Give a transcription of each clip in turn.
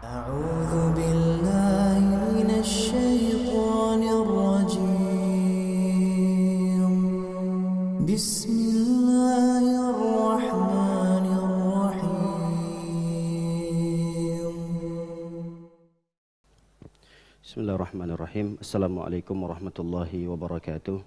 أعوذ بالله من الشيطان الرجيم بسم الله الرحمن الرحيم Bismillahirrahmanirrahim. Assalamualaikum warahmatullahi wabarakatuh.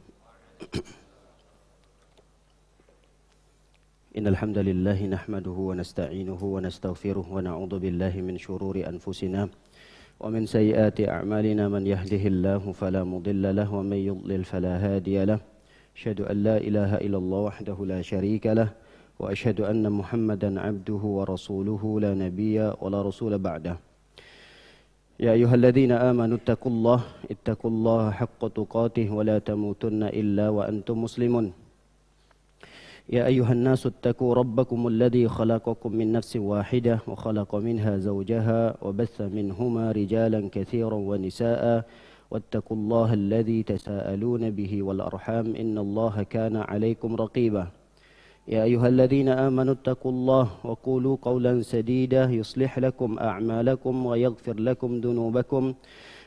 Innal hamdalillah nahmaduhu wa nasta'inuhu wa nastaghfiruh wa na'udzu billahi min shururi anfusina wa min sayyiati a'malina man yahdihillahu fala mudilla lahu wa man yudlil fala hadiya lahu. Asyhadu an la ilaha illallah wahdahu la syarika lahu wa asyhadu anna Muhammadan 'abduhu wa rasuluhu la nabiyya wa la rasula ba'dahu. يا أيها الذين آمنوا اتقوا الله حق تقاته ولا تموتن إلا وأنتم مسلمون يا أيها الناس اتقوا ربكم الذي خلقكم من نفس واحدة وخلق منها زوجها وبث منهما رجالا كثيرا ونساء واتقوا الله الذي تساءلون به والأرحام إن الله كان عليكم رقيبا يا أيها الذين آمنوا اتقوا الله وقولوا قولا سديدا يصلح لكم أعمالكم ويغفر لكم ذنوبكم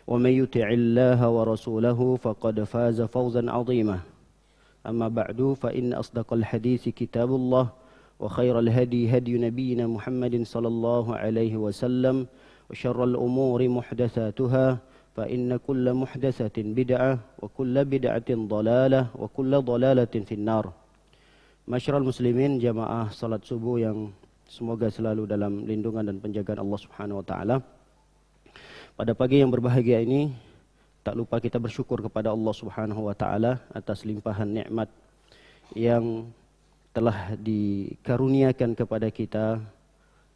ومن يطع الله ورسوله فقد فاز فوزا عظيما أما بعد فإن أصدق الحديث كتاب الله وخير الهدي هدي نبينا محمد صلى الله عليه وسلم وشر الأمور محدثاتها فإن كل محدثة بدعة وكل بدعة ضلالة وكل ضلالة في النار. Masyarul muslimin, jamaah salat subuh yang semoga selalu dalam lindungan dan penjagaan Allah Subhanahu wa taala. Pada pagi yang berbahagia ini, tak lupa kita bersyukur kepada Allah Subhanahu wa taala atas limpahan nikmat yang telah dikaruniakan kepada kita,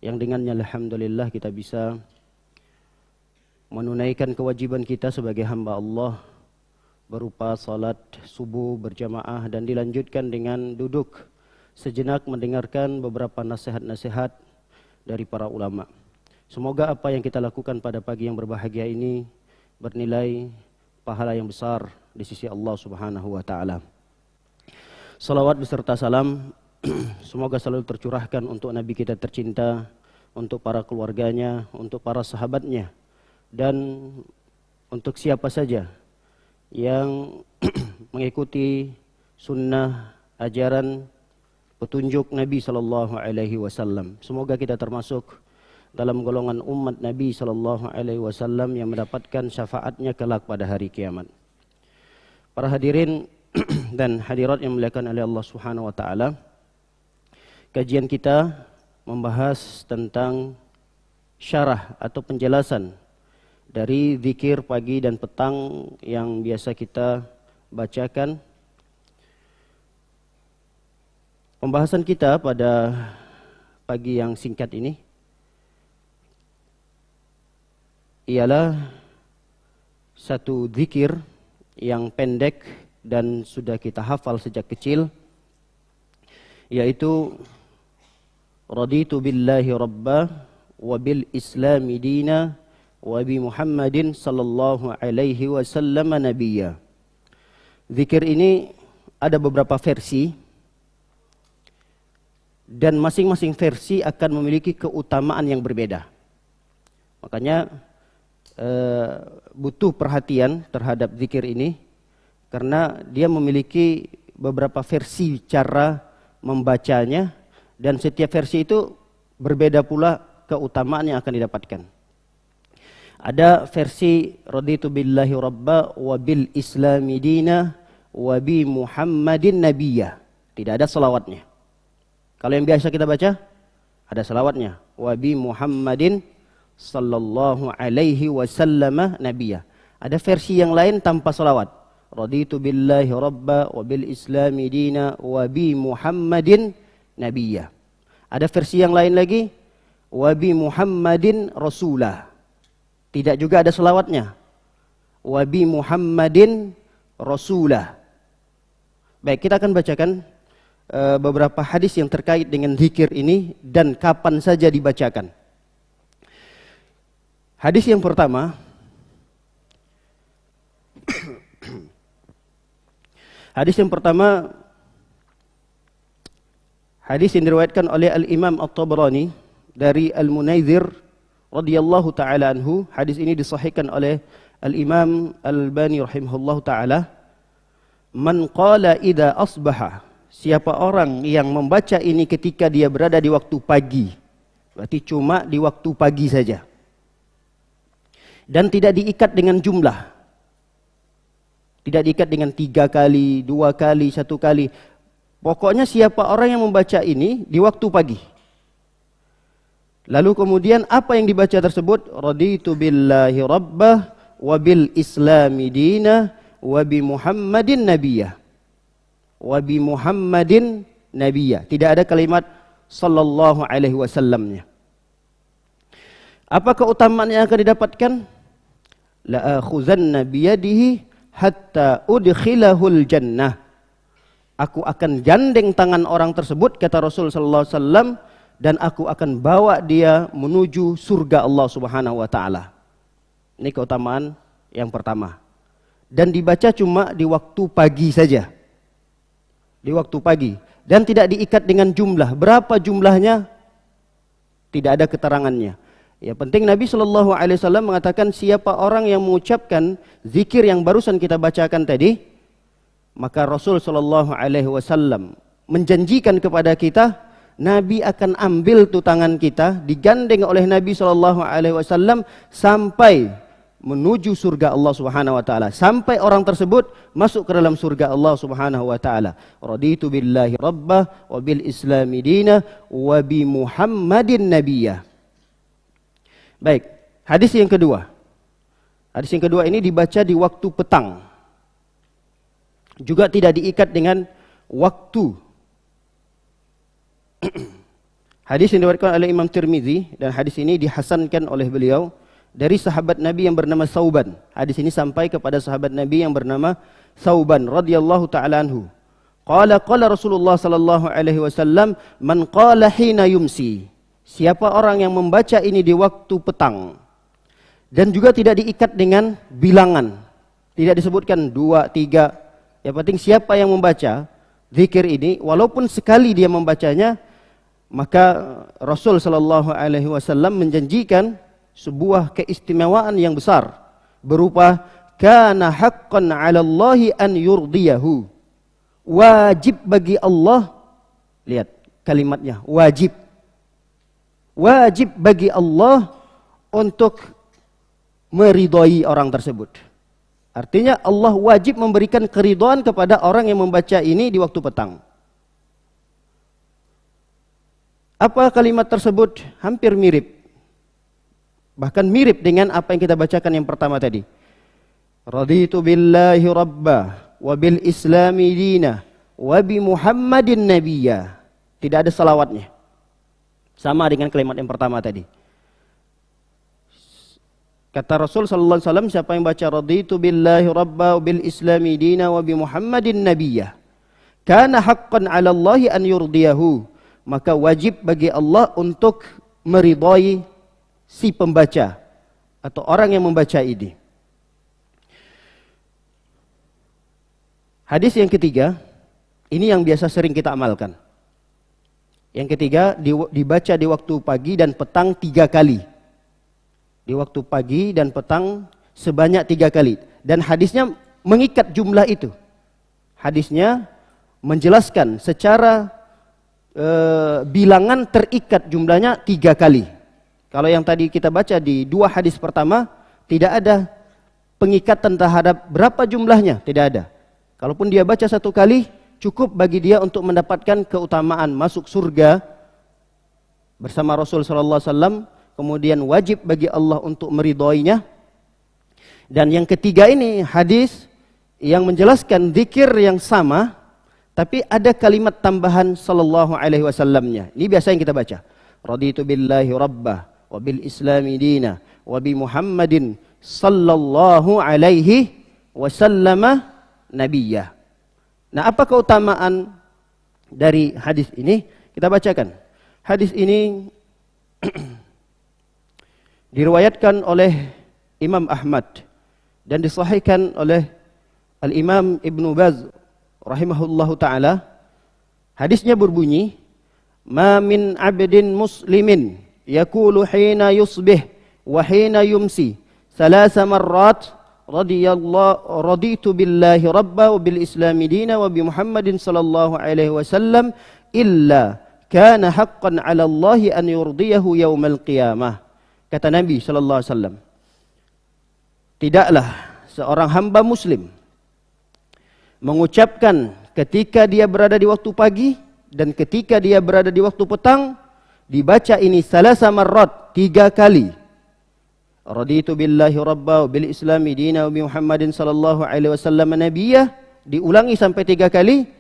yang dengannya alhamdulillah kita bisa menunaikan kewajiban kita sebagai hamba Allah berupa salat subuh berjamaah dan dilanjutkan dengan duduk sejenak mendengarkan beberapa nasihat-nasihat dari para ulama. Semoga apa yang kita lakukan pada pagi yang berbahagia ini bernilai pahala yang besar di sisi Allah Subhanahu wa taala. Salawat beserta salam semoga selalu tercurahkan untuk Nabi kita tercinta, untuk para keluarganya, untuk para sahabatnya, dan untuk siapa saja yang mengikuti sunnah ajaran petunjuk Nabi sallallahu alaihi wasallam. Semoga kita termasuk dalam golongan umat Nabi sallallahu alaihi wasallam yang mendapatkan syafaatnya kelak pada hari kiamat. Para hadirin dan hadirat yang dimuliakan oleh Allah Subhanahu wa taala, kajian kita membahas tentang syarah atau penjelasan dari zikir pagi dan petang yang biasa kita bacakan. Pembahasan kita pada pagi yang singkat ini ialah satu zikir yang pendek dan sudah kita hafal sejak kecil, yaitu raditu billahi rabba wa bil islami dina wa bi Muhammadin sallallahu alaihi wasallam nabiyya. Zikir ini ada beberapa versi dan masing-masing versi akan memiliki keutamaan yang berbeda. Makanya butuh perhatian terhadap zikir ini karena dia memiliki beberapa versi cara membacanya dan setiap versi itu berbeda pula keutamaan yang akan didapatkan. Ada versi raditu billahi rabba wa bil islami dina wa bi Muhammadin nabiyya. Tidak ada selawatnya. Kalau yang biasa kita baca ada selawatnya. Wa bi Muhammadin sallallahu alaihi wasallam nabiyya. Ada versi yang lain tanpa selawat. Raditu billahi rabba wa bil islami dina wa bi Muhammadin nabiyya. Ada versi yang lain lagi wa bi Muhammadin rasulah. Tidak juga ada selawatnya. Wa bi Muhammadin rasulah. Baik, kita akan bacakan beberapa hadis yang terkait dengan zikir ini dan kapan saja dibacakan. Hadis yang pertama hadis yang diriwayatkan oleh Al-Imam At-Tabrani dari Al-Munayzir radhiyallahu taala anhu, hadis ini disahihkan oleh Al-Imam Al-Albani rahimahullahu taala, man qala idza asbaha, siapa orang yang membaca ini ketika dia berada di waktu pagi, berarti cuma di waktu pagi saja, dan tidak diikat dengan jumlah, tidak diikat dengan 3 kali, 2 kali, 1 kali. Pokoknya siapa orang yang membaca ini di waktu pagi. Lalu kemudian apa yang dibaca tersebut? Raditu billahi rabbah wa bil islami dinah wa bi Muhammadin nabiyah. Wa bi Muhammadin nabiyah. Tidak ada kalimat sallallahu alaihi wasallamnya. Apa keutamaan yang akan didapatkan? La akhuzanna biyadihi hatta udkhilahul jannah. Aku akan gandeng tangan orang tersebut, kata Rasul sallallahu alaihi wasallam, dan aku akan bawa dia menuju surga Allah Subhanahu wa taala. Ini keutamaan yang pertama. Dan dibaca cuma di waktu pagi saja. Di waktu pagi, dan tidak diikat dengan jumlah. Berapa jumlahnya? Tidak ada keterangannya. Ya, penting Nabi sallallahu alaihi wasallam mengatakan siapa orang yang mengucapkan zikir yang barusan kita bacakan tadi, maka Rasul sallallahu alaihi wasallam menjanjikan kepada kita, Nabi akan ambil tu tangan kita, digandeng oleh Nabi sallallahu alaihi wasallam sampai menuju surga Allah Subhanahu wa taala, sampai orang tersebut masuk ke dalam surga Allah Subhanahu wa taala. Raditu billahi rabbah wa bil islami dinah wa bi Muhammadin nabiyah. Baik, hadis yang kedua. Hadis yang kedua ini dibaca di waktu petang. Juga tidak diikat dengan waktu. Hadis yang diriwayatkan oleh Imam Tirmizi, dan hadis ini dihasankan oleh beliau dari sahabat Nabi yang bernama Sauban. Hadis ini sampai kepada sahabat Nabi yang bernama Sauban radhiyallahu taala anhu. Qala Rasulullah sallallahu alaihi wasallam, man qala hina yumsi. Siapa orang yang membaca ini di waktu petang, dan juga tidak diikat dengan bilangan, tidak disebutkan 2, 3. Yang penting siapa yang membaca zikir ini, walaupun sekali dia membacanya, maka Rasul sallallahu alaihi wasallam menjanjikan sebuah keistimewaan yang besar berupa kana haqqan 'ala Allahi an yurdiyahu. Wajib bagi Allah, lihat kalimatnya, wajib. Wajib bagi Allah untuk meridhai orang tersebut. Artinya Allah wajib memberikan keridhaan kepada orang yang membaca ini di waktu petang. Apa kalimat tersebut? Hampir mirip. Bahkan mirip dengan apa yang kita bacakan yang pertama tadi. Raditu billahi rabbah wa bil islami dinah wa bi Muhammadin nabiyya. Tidak ada salawatnya. Sama dengan kalimat yang pertama tadi. Kata Rasul sallallahu alaihi wasallam, siapa yang baca raditu billahi rabbah wa bil islami dinah wa bi Muhammadin nabiyya, kana haqqan 'ala Allahi an yurdiyahu, maka wajib bagi Allah untuk meridai si pembaca atau orang yang membaca ini. Hadis yang ketiga, ini yang biasa sering kita amalkan. Yang ketiga, dibaca di waktu pagi dan petang 3 kali. Di waktu pagi dan petang sebanyak 3 kali. Dan hadisnya mengikat jumlah itu. Hadisnya menjelaskan secara bilangan terikat jumlahnya 3 kali. Kalau yang tadi kita baca di 2 hadis pertama, tidak ada pengikatan terhadap berapa jumlahnya, tidak ada. Kalaupun dia baca 1 kali, cukup bagi dia untuk mendapatkan keutamaan masuk surga bersama Rasul sallallahu alaihi wasallam. Kemudian wajib bagi Allah untuk meridhoinya. Dan yang ketiga ini hadis yang menjelaskan zikir yang sama, tapi ada kalimat tambahan sallallahu alaihi wasallamnya. Ini biasa yang kita baca. Raditu billahi rabbah wa bil islami dinah wa bi Muhammadin sallallahu alaihi wasallama nabiyya. Nah, apa keutamaan dari hadis ini? Kita bacakan. Hadis ini diriwayatkan oleh Imam Ahmad dan disahihkan oleh Al-Imam Ibnu Baz rahimahullahu taala. Hadisnya berbunyi, "Ma min 'abdin muslimin yaqulu hina yusbih wa hina yumsi thalatha marrat raditu billahi rabba wa bil islami dina wa bi Muhammadin sallallahu alaihi wasallam illa kana haqqan 'ala Allah an yurdiyahu yaumal qiyamah. Kata Nabi sallallahu alaihi wasallam, tidaklah seorang hamba muslim mengucapkan ketika dia berada di waktu pagi dan ketika dia berada di waktu petang, dibaca ini salasa marrat, 3 kali. Raditu billahi rabba wa bil islami dina wa bi Muhammadin sallallahu alaihi wasallam nabiyyah, diulangi sampai 3 kali.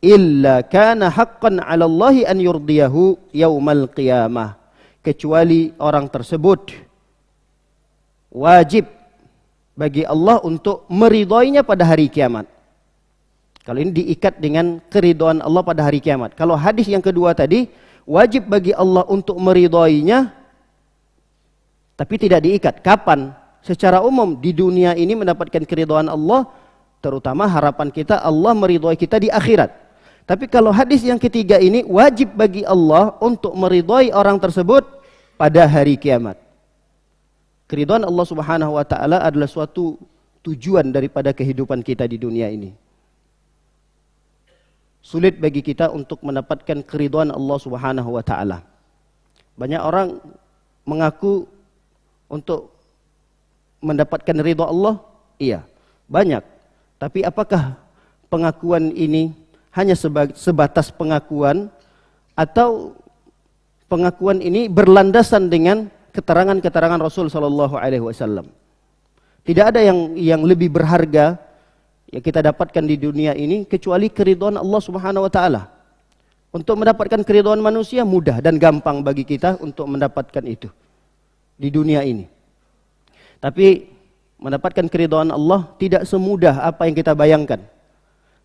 Illa kana haqqan 'ala Allah an yurdiyahu yaumal qiyamah, kecuali orang tersebut wajib bagi Allah untuk meridhoinya pada hari kiamat. Kalau ini diikat dengan keridhaan Allah pada hari kiamat. Kalau hadis yang kedua tadi, wajib bagi Allah untuk meridhoinya, tapi tidak diikat. Kapan? Secara umum di dunia ini mendapatkan keridhaan Allah, terutama harapan kita Allah meridhoi kita di akhirat. Tapi kalau hadis yang ketiga ini, wajib bagi Allah untuk meridhoi orang tersebut pada hari kiamat. Keridhaan Allah Subhanahu wa taala adalah suatu tujuan daripada kehidupan kita di dunia ini. Sulit bagi kita untuk mendapatkan keridhaan Allah Subhanahu wa taala. Banyak orang mengaku untuk mendapatkan ridha Allah, iya, banyak. Tapi apakah pengakuan ini hanya sebatas pengakuan, atau pengakuan ini berlandasan dengan keterangan-keterangan Rasul sallallahu alaihi wasallam? Tidak ada yang lebih berharga yang kita dapatkan di dunia ini kecuali keridhaan Allah Subhanahu wa taala. Untuk mendapatkan keridhaan manusia mudah dan gampang bagi kita untuk mendapatkan itu di dunia ini. Tapi mendapatkan keridhaan Allah tidak semudah apa yang kita bayangkan.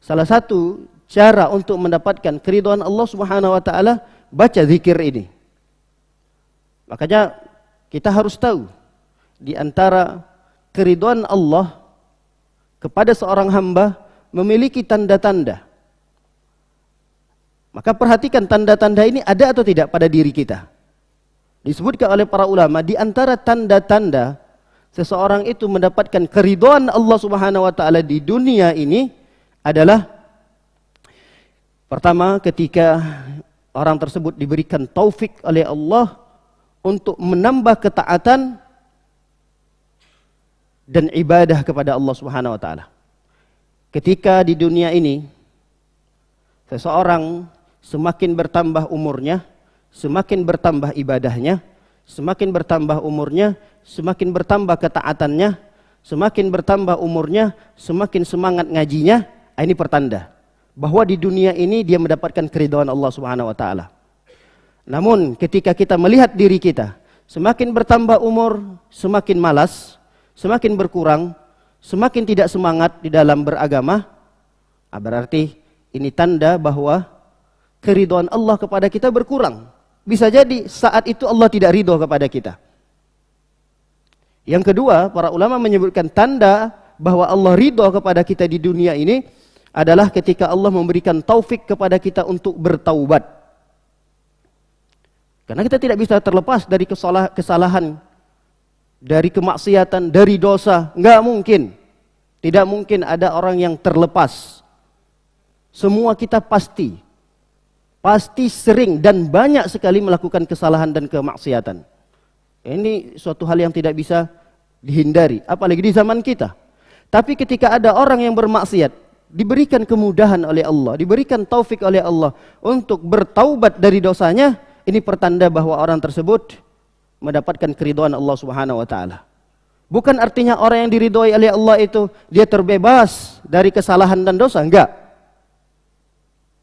Salah satu cara untuk mendapatkan keridhaan Allah Subhanahu wa taala, baca zikir ini. Makanya kita harus tahu di antara keridhaan Allah kepada seorang hamba memiliki tanda-tanda. Maka perhatikan tanda-tanda ini ada atau tidak pada diri kita. Disebutkan oleh para ulama, di antara tanda-tanda seseorang itu mendapatkan keridhaan Allah Subhanahu wa taala di dunia ini adalah, pertama, ketika orang tersebut diberikan taufik oleh Allah untuk menambah ketaatan dan ibadah kepada Allah Subhanahu wa taala. Ketika di dunia ini seseorang semakin bertambah umurnya, semakin bertambah ibadahnya, semakin bertambah umurnya, semakin bertambah ketaatannya, semakin bertambah umurnya, semakin semangat ngajinya, ini pertanda bahwa di dunia ini dia mendapatkan keridhaan Allah Subhanahu wa taala. Namun ketika kita melihat diri kita, semakin bertambah umur, semakin malas, semakin berkurang, semakin tidak semangat di dalam beragama, berarti ini tanda bahwa keridhaan Allah kepada kita berkurang. Bisa jadi saat itu Allah tidak ridho kepada kita. Yang kedua, para ulama menyebutkan tanda bahwa Allah ridho kepada kita di dunia ini adalah ketika Allah memberikan taufik kepada kita untuk bertaubat. Karena kita tidak bisa terlepas dari kesalahan, dari kemaksiatan, dari dosa. Enggak mungkin. Tidak mungkin ada orang yang terlepas. Semua kita pasti sering dan banyak sekali melakukan kesalahan dan kemaksiatan. Ini suatu hal yang tidak bisa dihindari, apalagi di zaman kita. Tapi ketika ada orang yang bermaksiat, diberikan kemudahan oleh Allah, diberikan taufik oleh Allah untuk bertaubat dari dosanya, ini pertanda bahwa orang tersebut mendapatkan keridhaan Allah Subhanahu wa taala. Bukan artinya orang yang diridhoi oleh Allah itu dia terbebas dari kesalahan dan dosa, enggak.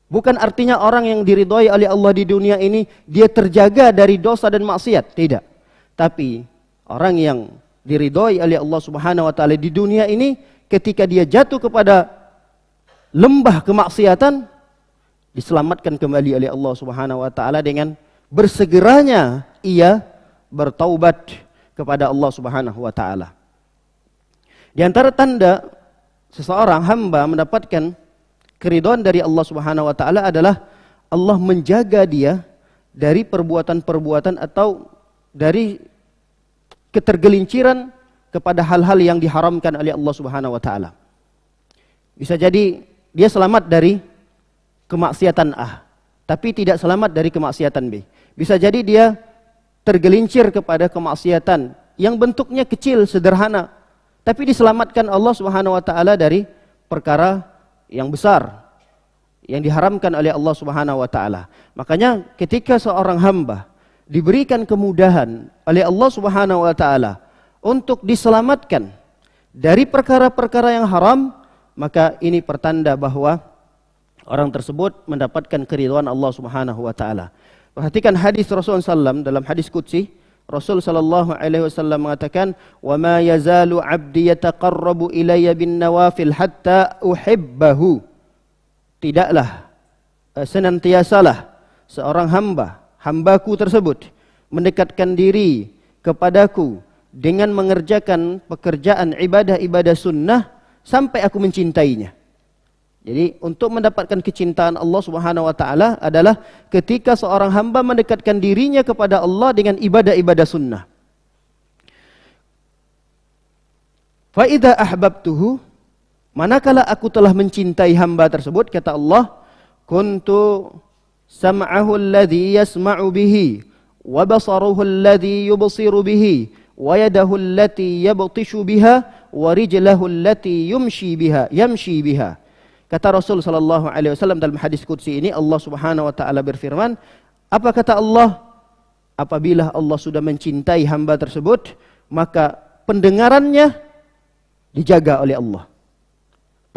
Bukan artinya orang yang diridhoi oleh Allah di dunia ini dia terjaga dari dosa dan maksiat, tidak. Tapi orang yang diridhoi oleh Allah Subhanahu wa taala di dunia ini, ketika dia jatuh kepada lembah kemaksiatan, diselamatkan kembali oleh Allah Subhanahu wa taala dengan bersegeranya ia bertaubat kepada Allah Subhanahu wa taala. Di antara tanda seseorang hamba mendapatkan keridhaan dari Allah Subhanahu wa taala adalah Allah menjaga dia dari perbuatan-perbuatan atau dari ketergelinciran kepada hal-hal yang diharamkan oleh Allah Subhanahu wa taala. Bisa jadi dia selamat dari kemaksiatan A, tapi tidak selamat dari kemaksiatan B. Bisa jadi dia tergelincir kepada kemaksiatan yang bentuknya kecil, sederhana, tapi diselamatkan Allah Subhanahu wa taala dari perkara yang besar yang diharamkan oleh Allah Subhanahu wa taala. Makanya ketika seorang hamba diberikan kemudahan oleh Allah Subhanahu wa taala untuk diselamatkan dari perkara-perkara yang haram, maka ini pertanda bahwa orang tersebut mendapatkan keridhaan Allah Subhanahu wa taala. Perhatikan hadis Rasulullah SAW dalam hadis qudsi. Rasul sallallahu alaihi wasallam mengatakan, "Wa ma yazalu 'abdi yataqarrabu ilayya bin nawafil hatta uhibbahu." Tidaklah senantiasalah seorang hambaku tersebut mendekatkan diri kepadaku dengan mengerjakan pekerjaan ibadah-ibadah sunnah sampai aku mencintainya. Jadi untuk mendapatkan kecintaan Allah Subhanahu wa taala adalah ketika seorang hamba mendekatkan dirinya kepada Allah dengan ibadah-ibadah sunnah. Fa idza ahbabtuhu, manakala aku telah mencintai hamba tersebut, kata Allah, kuntu sam'ahu alladhi yasma'u bihi wa basaruhu alladhi yubsiru bihi wa yadahu allati yabtishu biha wa rijlahu allati yamshi biha. Kata Rasul sallallahu alaihi wasallam dalam hadis qudsi ini, Allah Subhanahu wa taala berfirman, apa kata Allah? Apabila Allah sudah mencintai hamba tersebut, maka pendengarannya dijaga oleh Allah.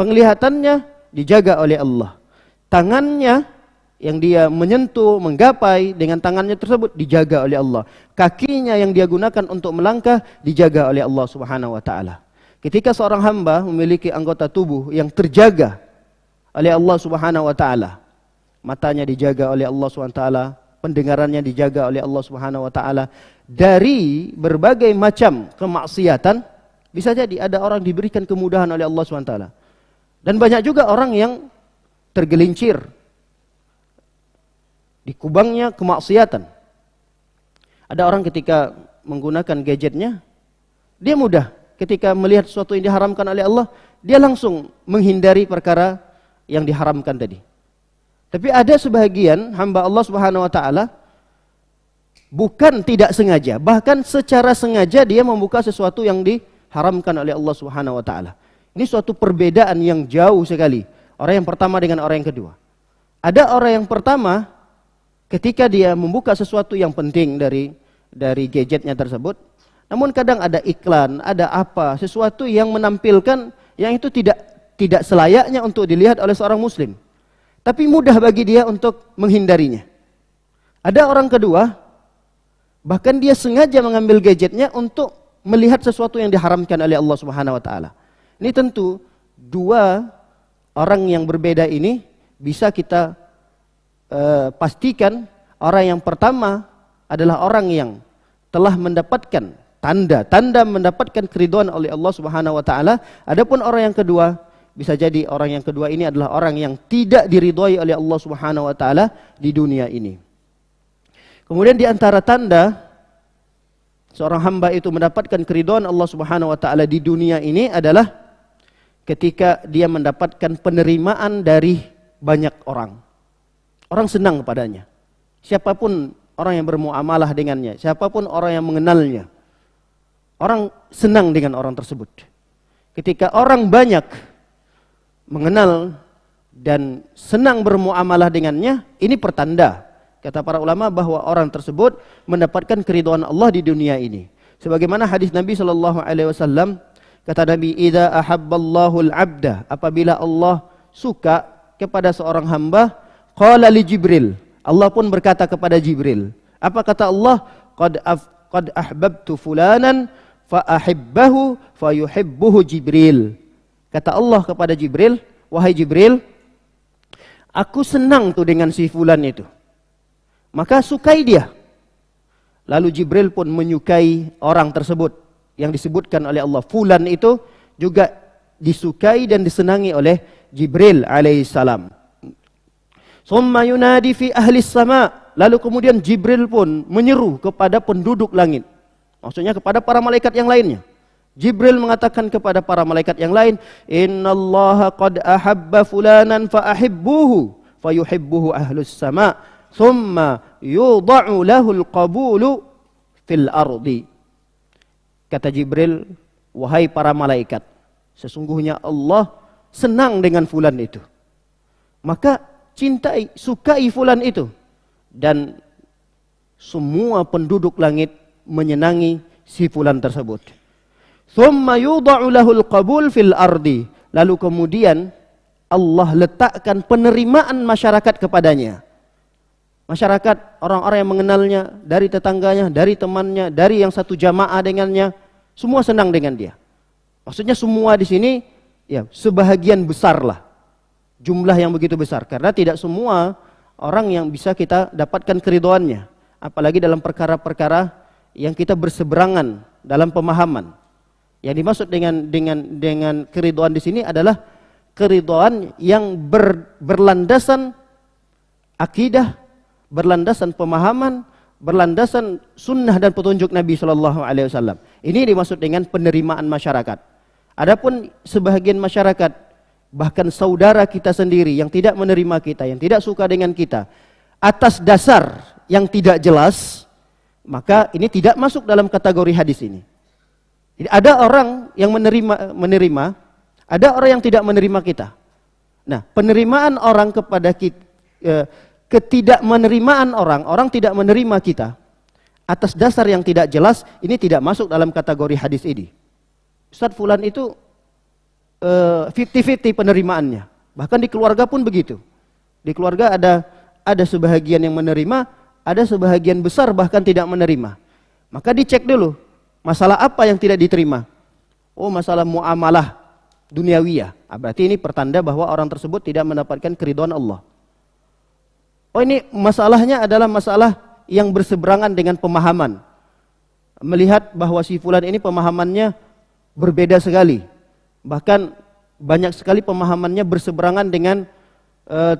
Penglihatannya dijaga oleh Allah. Tangannya yang dia menyentuh, menggapai dengan tangannya tersebut dijaga oleh Allah. Kakinya yang dia gunakan untuk melangkah dijaga oleh Allah Subhanahu wa taala. Ketika seorang hamba memiliki anggota tubuh yang terjaga oleh Allah Subhanahu wa taala, matanya dijaga oleh Allah Subhanahu wa taala, pendengarannya dijaga oleh Allah Subhanahu wa taala dari berbagai macam kemaksiatan. Bisa jadi ada orang diberikan kemudahan oleh Allah Subhanahu wa taala. Dan banyak juga orang yang tergelincir di kubangnya kemaksiatan. Ada orang ketika menggunakan gadgetnya, dia mudah ketika melihat sesuatu yang diharamkan oleh Allah, dia langsung menghindari perkara yang diharamkan tadi. Tapi ada sebahagian hamba Allah Subhanahu wa taala bukan tidak sengaja, bahkan secara sengaja dia membuka sesuatu yang diharamkan oleh Allah Subhanahu wa taala. Ini suatu perbedaan yang jauh sekali. Orang yang pertama dengan orang yang kedua. Ada orang yang pertama ketika dia membuka sesuatu yang penting dari gadgetnya tersebut, namun kadang ada iklan, ada apa, sesuatu yang menampilkan yang itu tidak selayaknya untuk dilihat oleh seorang muslim. Tapi mudah bagi dia untuk menghindarinya. Ada orang kedua, bahkan dia sengaja mengambil gadgetnya untuk melihat sesuatu yang diharamkan oleh Allah Subhanahu wa taala. Ini tentu dua orang yang berbeda ini bisa kita pastikan orang yang pertama adalah orang yang telah mendapatkan tanda mendapatkan keridhaan oleh Allah Subhanahu wa taala. Adapun orang yang kedua, bisa jadi orang yang kedua ini adalah orang yang tidak diridhai oleh Allah Subhanahu wa taala di dunia ini. Kemudian di antara tanda seorang hamba itu mendapatkan keridhaan Allah Subhanahu wa taala di dunia ini adalah ketika dia mendapatkan penerimaan dari banyak orang. Orang senang kepadanya. Siapapun orang yang bermuamalah dengannya, siapapun orang yang mengenalnya, orang senang dengan orang tersebut. Ketika orang banyak mengenal dan senang bermuamalah dengannya, ini pertanda, kata para ulama, bahwa orang tersebut mendapatkan keridhaan Allah di dunia ini. Sebagaimana hadis Nabi sallallahu alaihi wasallam, kata Nabi, "Idza ahabballahu al-'abda", apabila Allah suka kepada seorang hamba, qala li Jibril, Allah pun berkata kepada Jibril. Apa kata Allah? Qad ahbabtu fulanan fa ahibbahu fa yuhibbuhu Jibril. Kata Allah kepada Jibril, wahai Jibril, aku senang tuh dengan si fulan itu, maka sukai dia. Lalu Jibril pun menyukai orang tersebut yang disebutkan oleh Allah. Fulan itu juga disukai dan disenangi oleh Jibril alaihissalam. Summa yunadi fi ahli sama. Lalu kemudian Jibril pun menyeru kepada penduduk langit. Maksudnya kepada para malaikat yang lainnya. Jibril mengatakan kepada para malaikat yang lain, "Innallaha qad ahabba fulanan fa ahibbuhu, fayuhibbuhu ahlus sama, thumma yudha'u lahul qabulu fil ardi." Kata Jibril, "Wahai para malaikat, sesungguhnya Allah senang dengan fulan itu. Maka cintai, sukai fulan itu. Dan semua penduduk langit menyenangi si fulan tersebut. Thumma yudha'u lahul qabul fil ardi." Lalu kemudian Allah letakkan penerimaan masyarakat kepadanya. Masyarakat, orang-orang yang mengenalnya, dari tetangganya, dari temannya, dari yang satu jamaah dengannya, semua senang dengan dia. Maksudnya semua di sini, ya sebahagian besar lah. Jumlah yang begitu besar. Karena tidak semua orang yang bisa kita dapatkan keridhoannya. Apalagi dalam perkara-perkara yang kita berseberangan dalam pemahaman. Yang dimaksud dengan keridhaan di sini adalah keridhaan yang berlandasan akidah, berlandasan pemahaman, berlandasan sunnah dan petunjuk Nabi Shallallahu Alaihi Wasallam. Ini dimaksud dengan penerimaan masyarakat. Adapun sebahagian masyarakat, bahkan saudara kita sendiri yang tidak menerima kita, yang tidak suka dengan kita, atas dasar yang tidak jelas, maka ini tidak masuk dalam kategori hadis ini. Jadi ada orang yang menerima, ada orang yang tidak menerima kita. Nah, penerimaan orang kepada kita, ketidakmenerimaan orang tidak menerima kita atas dasar yang tidak jelas, ini tidak masuk dalam kategori hadis ini. Ustaz fulan itu 50-50 penerimaannya. Bahkan di keluarga pun begitu. Di keluarga ada sebahagian yang menerima, ada sebahagian besar bahkan tidak menerima. Maka dicek dulu, masalah apa yang tidak diterima? Oh, masalah muamalah duniawiyah. Berarti ini pertanda bahwa orang tersebut tidak mendapatkan keridhaan Allah. Oh, ini masalahnya adalah masalah yang berseberangan dengan pemahaman. Melihat bahwa si fulan ini pemahamannya berbeda sekali. Bahkan banyak sekali pemahamannya berseberangan dengan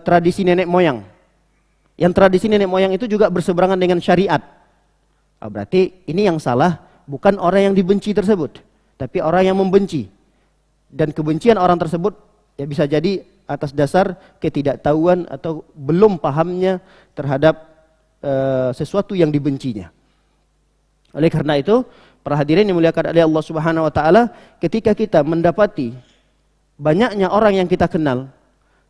tradisi nenek moyang. Yang tradisi nenek moyang itu juga berseberangan dengan syariat. Berarti ini yang salah bukan orang yang dibenci tersebut, tapi orang yang membenci. Dan kebencian orang tersebut ya bisa jadi atas dasar ketidaktahuan atau belum pahamnya terhadap sesuatu yang dibencinya. Oleh karena itu, para hadirin yang dimuliakan oleh Allah Subhanahu wa taala, ketika kita mendapati banyaknya orang yang kita kenal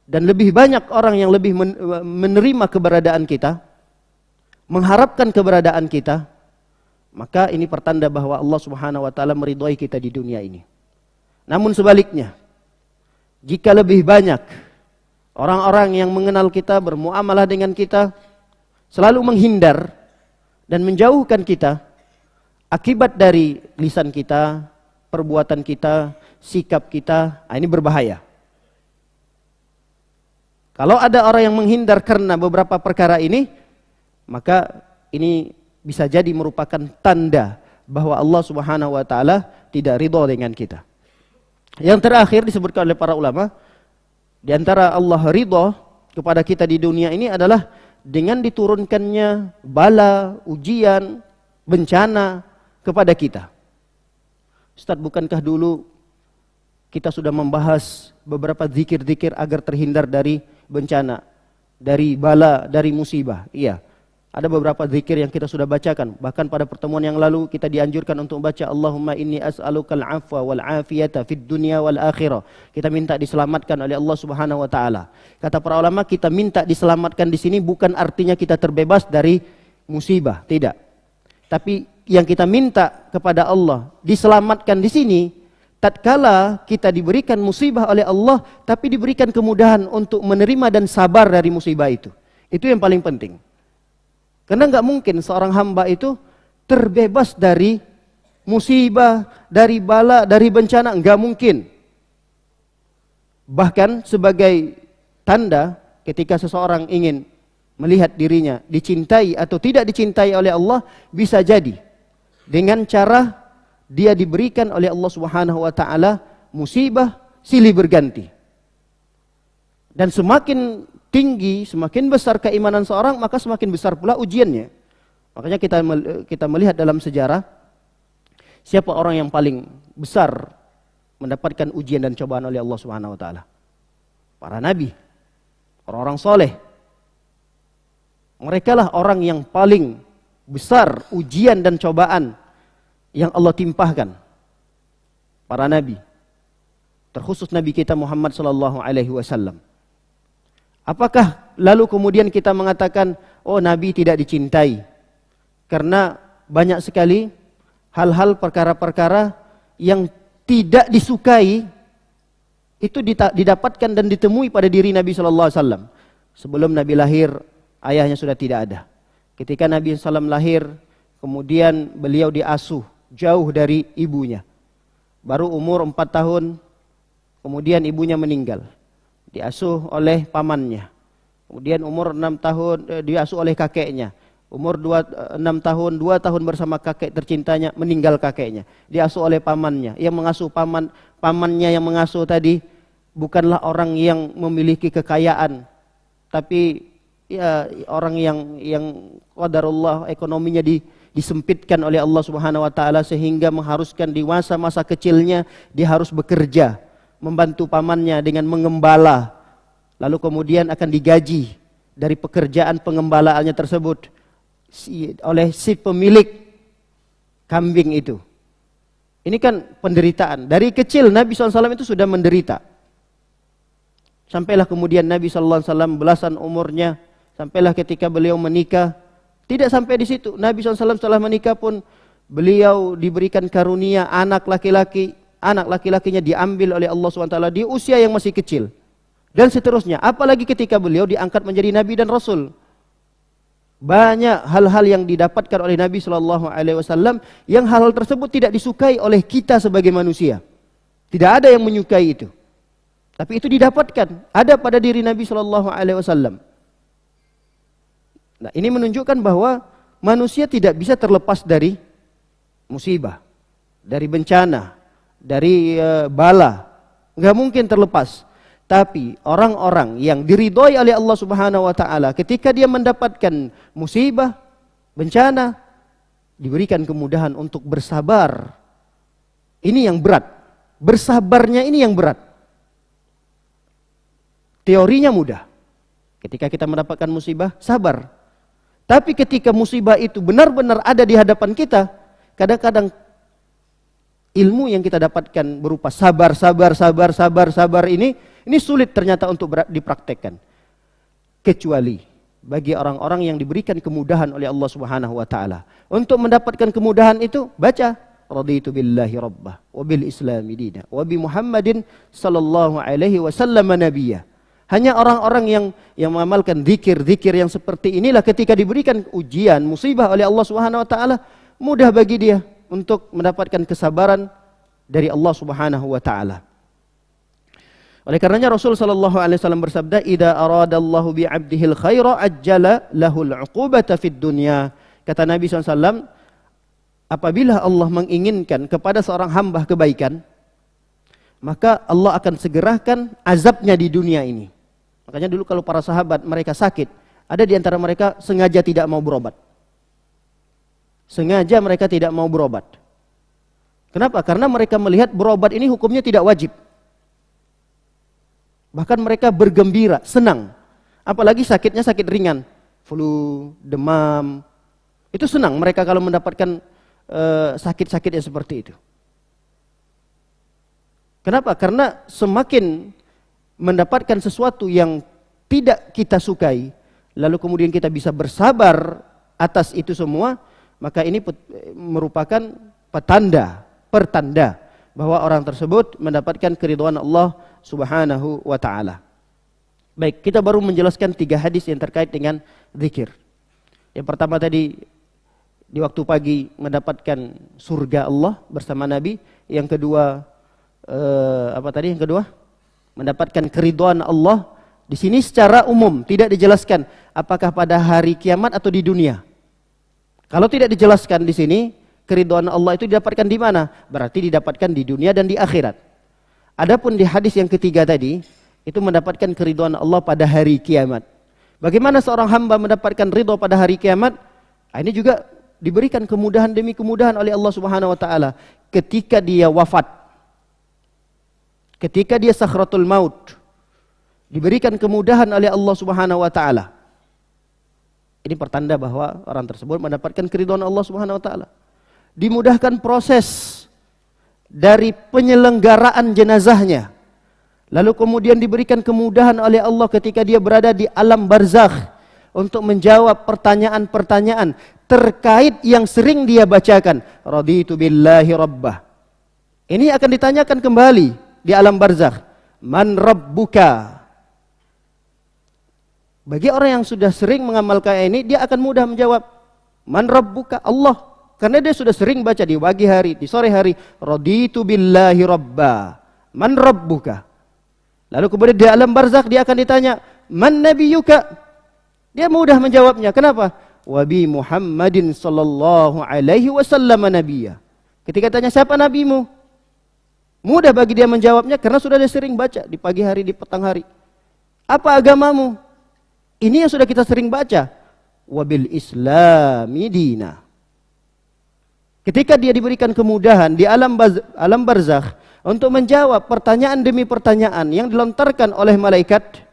dan lebih banyak orang yang lebih menerima keberadaan kita, mengharapkan keberadaan kita, maka ini pertanda bahwa Allah Subhanahu wa taala meridhai kita di dunia ini. Namun sebaliknya, jika lebih banyak orang-orang yang mengenal kita, bermuamalah dengan kita, selalu menghindar dan menjauhkan kita, akibat dari lisan kita, perbuatan kita, sikap kita, ini berbahaya. Kalau ada orang yang menghindar karena beberapa perkara ini, maka ini bisa jadi merupakan tanda bahwa Allah Subhanahu wa taala tidak ridha dengan kita. Yang terakhir disebutkan oleh para ulama, di antara Allah ridha kepada kita di dunia ini adalah dengan diturunkannya bala, ujian, bencana kepada kita. Ustaz, bukankah dulu kita sudah membahas beberapa zikir-zikir agar terhindar dari bencana, dari bala, dari musibah? Iya. Ada beberapa zikir yang kita sudah bacakan. Bahkan pada pertemuan yang lalu kita dianjurkan untuk baca Allahumma inni as'alukal afwa wal afiyata fid dunya wal akhirah. Kita minta diselamatkan oleh Allah Subhanahu wa taala. Kata para ulama, kita minta diselamatkan di sini bukan artinya kita terbebas dari musibah, tidak. Tapi yang kita minta kepada Allah diselamatkan di sini tatkala kita diberikan musibah oleh Allah, tapi diberikan kemudahan untuk menerima dan sabar dari musibah itu. Itu yang paling penting. Karena nggak mungkin seorang hamba itu terbebas dari musibah, dari bala, dari bencana, nggak mungkin. Bahkan sebagai tanda ketika seseorang ingin melihat dirinya dicintai atau tidak dicintai oleh Allah, bisa jadi dengan cara dia diberikan oleh Allah Subhanahu wa taala musibah silih berganti. Dan semakin tinggi, semakin besar keimanan seorang, maka semakin besar pula ujiannya. Makanya kita melihat dalam sejarah Siapa orang yang paling besar mendapatkan ujian dan cobaan oleh Allah Subhanahu wa taala? Para nabi, orang-orang soleh. Mereka lah orang yang paling besar ujian dan cobaan yang Allah timpahkan. Para nabi, terkhusus Nabi kita Muhammad sallallahu alaihi wasallam. Apakah lalu kemudian kita mengatakan, oh Nabi tidak dicintai? Karena banyak sekali hal-hal perkara-perkara yang tidak disukai itu didapatkan dan ditemui pada diri Nabi sallallahu alaihi wasallam. Sebelum Nabi lahir, ayahnya sudah tidak ada. Ketika Nabi SAW lahir, kemudian beliau diasuh jauh dari ibunya. Baru umur 4 tahun, kemudian ibunya meninggal. Diasuh oleh pamannya. Kemudian umur 6 tahun diasuh oleh kakeknya. Umur 6 tahun, 2 tahun bersama kakek tercintanya, meninggal kakeknya. Diasuh oleh pamannya. Yang mengasuh pamannya yang mengasuh tadi bukanlah orang yang memiliki kekayaan, tapi ya orang yang qadarullah ekonominya disempitkan oleh Allah Subhanahu wa taala sehingga mengharuskan di masa kecilnya dia harus bekerja, membantu pamannya dengan mengembala. Lalu kemudian akan digaji dari pekerjaan pengembalaannya tersebut oleh si pemilik kambing itu. Ini kan penderitaan. Dari kecil Nabi SAW itu sudah menderita. Sampailah kemudian Nabi SAW belasan umurnya, sampailah ketika beliau menikah. Tidak sampai di situ. Nabi SAW setelah menikah pun beliau diberikan karunia anak laki-laki. Anak laki-lakinya diambil oleh Allah SWT di usia yang masih kecil. Dan seterusnya. Apalagi ketika beliau diangkat menjadi Nabi dan Rasul. Banyak hal-hal yang didapatkan oleh Nabi SAW yang hal-hal tersebut tidak disukai oleh kita sebagai manusia. Tidak ada yang menyukai itu. Tapi itu didapatkan. Ada pada diri Nabi SAW. Nah, ini menunjukkan bahwa manusia tidak bisa terlepas dari musibah, dari bencana, dari bala. Nggak mungkin terlepas. Tapi orang-orang yang diridhoi oleh Allah Subhanahu wa taala ketika dia mendapatkan musibah, bencana, diberikan kemudahan untuk bersabar. Ini yang berat. Bersabarnya ini yang berat. Teorinya mudah. Ketika kita mendapatkan musibah, sabar. Tapi ketika musibah itu benar-benar ada di hadapan kita, kadang-kadang ilmu yang kita dapatkan berupa sabar ini sulit ternyata untuk dipraktekkan. Kecuali bagi orang-orang yang diberikan kemudahan oleh Allah Subhanahu wa taala. Untuk mendapatkan kemudahan itu baca raditu billahi rabbah wa bil islami dina wa bi Muhammadin sallallahu alaihi wasallam nabiyya. Hanya orang-orang yang mengamalkan zikir-zikir yang seperti inilah ketika diberikan ujian, musibah oleh Allah Subhanahu wa taala, mudah bagi dia untuk mendapatkan kesabaran dari Allah Subhanahu wa taala. Oleh karenanya Rasul sallallahu alaihi wasallam bersabda, "Idza aradallahu bi 'abdihil khaira ajjala lahul 'uqubata fid dunya." Kata Nabi SAW, apabila Allah menginginkan kepada seorang hamba kebaikan, maka Allah akan segerakan azabnya di dunia ini. Makanya dulu kalau para sahabat mereka sakit, ada di antara mereka sengaja tidak mau berobat. Sengaja mereka tidak mau berobat. Kenapa? Karena mereka melihat berobat ini hukumnya tidak wajib. Bahkan mereka bergembira, senang. Apalagi sakitnya sakit ringan, flu, demam. Itu senang mereka kalau mendapatkan sakit-sakit yang seperti itu. Kenapa? Karena semakin mendapatkan sesuatu yang tidak kita sukai, lalu kemudian kita bisa bersabar atas itu semua, maka ini merupakan pertanda bahwa orang tersebut mendapatkan keridhaan Allah Subhanahu wa taala. Baik, kita baru menjelaskan 3 hadis yang terkait dengan zikir. Yang pertama tadi di waktu pagi mendapatkan surga Allah bersama Nabi. Yang kedua Yang kedua mendapatkan keridhaan Allah. Di sini secara umum tidak dijelaskan apakah pada hari kiamat atau di dunia. Kalau tidak dijelaskan di sini, keridhaan Allah itu didapatkan di mana? Berarti didapatkan di dunia dan di akhirat. Adapun di hadis yang ketiga tadi, itu mendapatkan keridhaan Allah pada hari kiamat. Bagaimana seorang hamba mendapatkan ridha pada hari kiamat? Ini juga diberikan kemudahan demi kemudahan oleh Allah Subhanahu wa taala. ketika dia wafat, ketika dia sakratul maut, diberikan kemudahan oleh Allah Subhanahu wa taala. Ini pertanda bahwa orang tersebut mendapatkan keridhaan Allah Subhanahu wa taala. Dimudahkan proses dari penyelenggaraan jenazahnya. Lalu kemudian diberikan kemudahan oleh Allah ketika dia berada di alam barzakh untuk menjawab pertanyaan-pertanyaan terkait yang sering dia bacakan. Raditu billahi rabbah. Ini akan ditanyakan kembali di alam barzakh. Man rabbuka? Bagi orang yang sudah sering mengamalkan ini, dia akan mudah menjawab. Man rabbuka? Allah. Karena dia sudah sering baca di pagi hari, di sore hari. Raditu billahi rabba. Man rabbuka? Lalu kemudian di alam barzakh dia akan ditanya, man nabiyuka? Dia mudah menjawabnya. Kenapa? Wabi Muhammadin sallallahu alaihi wasallam nabiyya. Ketika tanya siapa nabimu? Mudah bagi dia menjawabnya karena sudah dia sering baca di pagi hari, di petang hari. Apa agamamu? Ini yang sudah kita sering baca. Wabil islami dina. Ketika dia diberikan kemudahan di alam barzakh untuk menjawab pertanyaan demi pertanyaan yang dilontarkan oleh malaikat,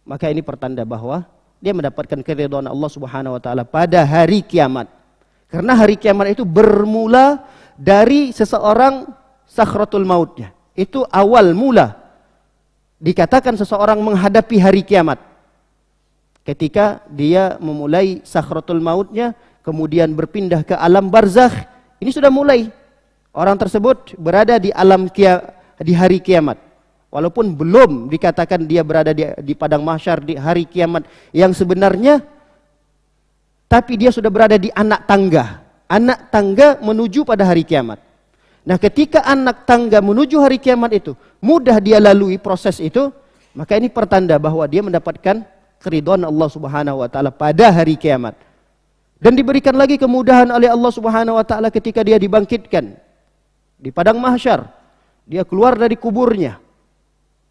maka ini pertanda bahwa dia mendapatkan keridhaan Allah Subhanahu wa taala pada hari kiamat. Karena hari kiamat itu bermula dari seseorang sakratul mautnya. Itu awal mula dikatakan seseorang menghadapi hari kiamat. Ketika dia memulai sakratul mautnya, kemudian berpindah ke alam barzakh, ini sudah mulai. Orang tersebut berada di di hari kiamat. Walaupun belum dikatakan dia berada di padang mahsyar di hari kiamat yang sebenarnya, tapi dia sudah berada di anak tangga. Anak tangga menuju pada hari kiamat. Nah, ketika anak tangga menuju hari kiamat itu, mudah dia lalui proses itu, maka ini pertanda bahwa dia mendapatkan keridhaan Allah Subhanahu wa taala pada hari kiamat. Dan diberikan lagi kemudahan oleh Allah Subhanahu wa taala ketika dia dibangkitkan di padang mahsyar. Dia keluar dari kuburnya,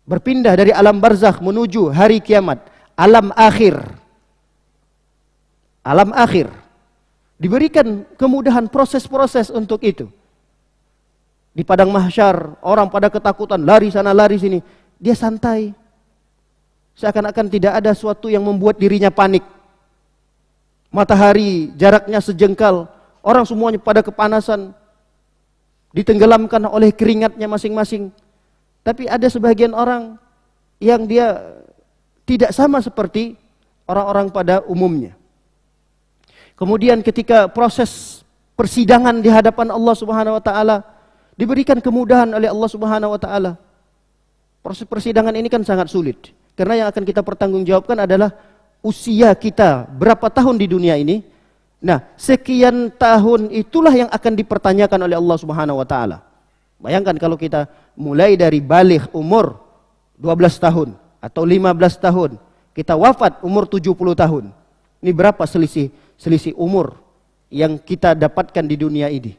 berpindah dari alam barzakh menuju hari kiamat, alam akhir. Alam akhir. Diberikan kemudahan proses-proses untuk itu. Di padang mahsyar, orang pada ketakutan, lari sana lari sini. Dia santai. Seakan-akan tidak ada sesuatu yang membuat dirinya panik. Matahari jaraknya sejengkal, orang semuanya pada kepanasan, ditenggelamkan oleh keringatnya masing-masing. Tapi ada sebagian orang yang dia tidak sama seperti orang-orang pada umumnya. Kemudian ketika proses persidangan di hadapan Allah Subhanahu wa taala, diberikan kemudahan oleh Allah Subhanahu wa taala. Proses persidangan ini kan sangat sulit. Karena yang akan kita pertanggungjawabkan adalah usia kita berapa tahun di dunia ini. Nah, sekian tahun itulah yang akan dipertanyakan oleh Allah Subhanahu wa taala. Bayangkan kalau kita mulai dari baligh umur 12 tahun atau 15 tahun, kita wafat umur 70 tahun. Ini berapa selisih umur yang kita dapatkan di dunia ini.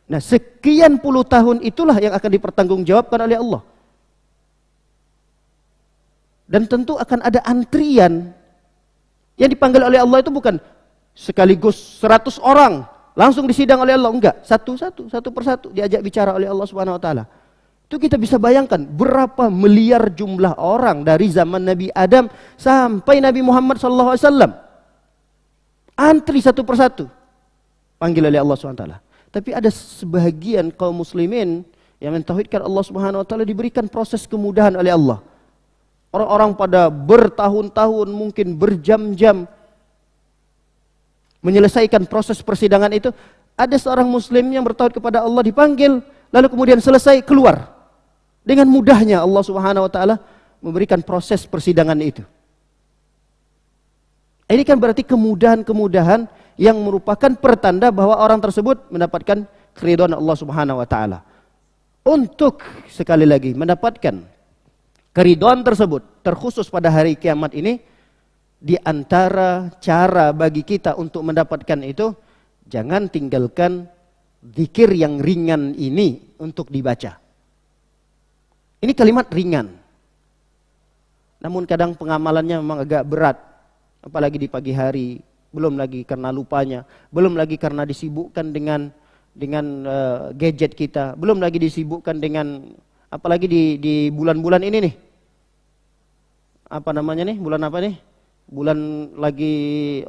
Nah, sekian puluh tahun itulah yang akan dipertanggungjawabkan oleh Allah. Dan tentu akan ada antrian. Yang dipanggil oleh Allah itu bukan sekaligus 100 orang langsung disidang oleh Allah, enggak, satu persatu diajak bicara oleh Allah Subhanahu wa taala. Itu kita bisa bayangkan berapa miliar jumlah orang dari zaman Nabi Adam sampai Nabi Muhammad sallallahu alaihi wasallam. Antri satu persatu panggil oleh Allah Subhanahu wa taala. Tapi ada sebagian kaum muslimin yang mentauhidkan Allah Subhanahu wa taala diberikan proses kemudahan oleh Allah. Orang-orang pada bertahun-tahun, mungkin berjam-jam menyelesaikan proses persidangan itu. Ada seorang muslim yang bertauhid kepada Allah dipanggil, lalu kemudian selesai keluar. Dengan mudahnya Allah Subhanahu wa taala memberikan proses persidangan itu. Ini kan berarti kemudahan-kemudahan yang merupakan pertanda bahwa orang tersebut mendapatkan keridhaan Allah Subhanahu wa taala. Untuk sekali lagi mendapatkan keridhaan tersebut terkhusus pada hari kiamat ini, di antara cara bagi kita untuk mendapatkan itu, jangan tinggalkan zikir yang ringan ini untuk dibaca. Ini kalimat ringan. Namun kadang pengamalannya memang agak berat. Apalagi di pagi hari, belum lagi karena lupanya, belum lagi karena disibukkan dengan gadget kita, belum lagi disibukkan dengan apalagi di bulan-bulan ini nih. Apa namanya nih? Bulan apa nih? Bulan lagi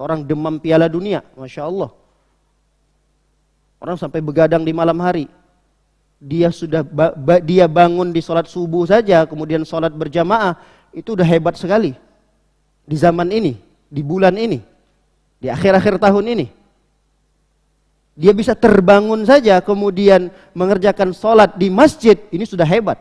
orang demam Piala Dunia, Masya Allah. Orang sampai begadang di malam hari. Dia dia bangun di sholat subuh saja, kemudian sholat berjamaah, itu udah hebat sekali. Di zaman ini, di bulan ini, di akhir-akhir tahun ini. Dia bisa terbangun saja, kemudian mengerjakan sholat di masjid, ini sudah hebat.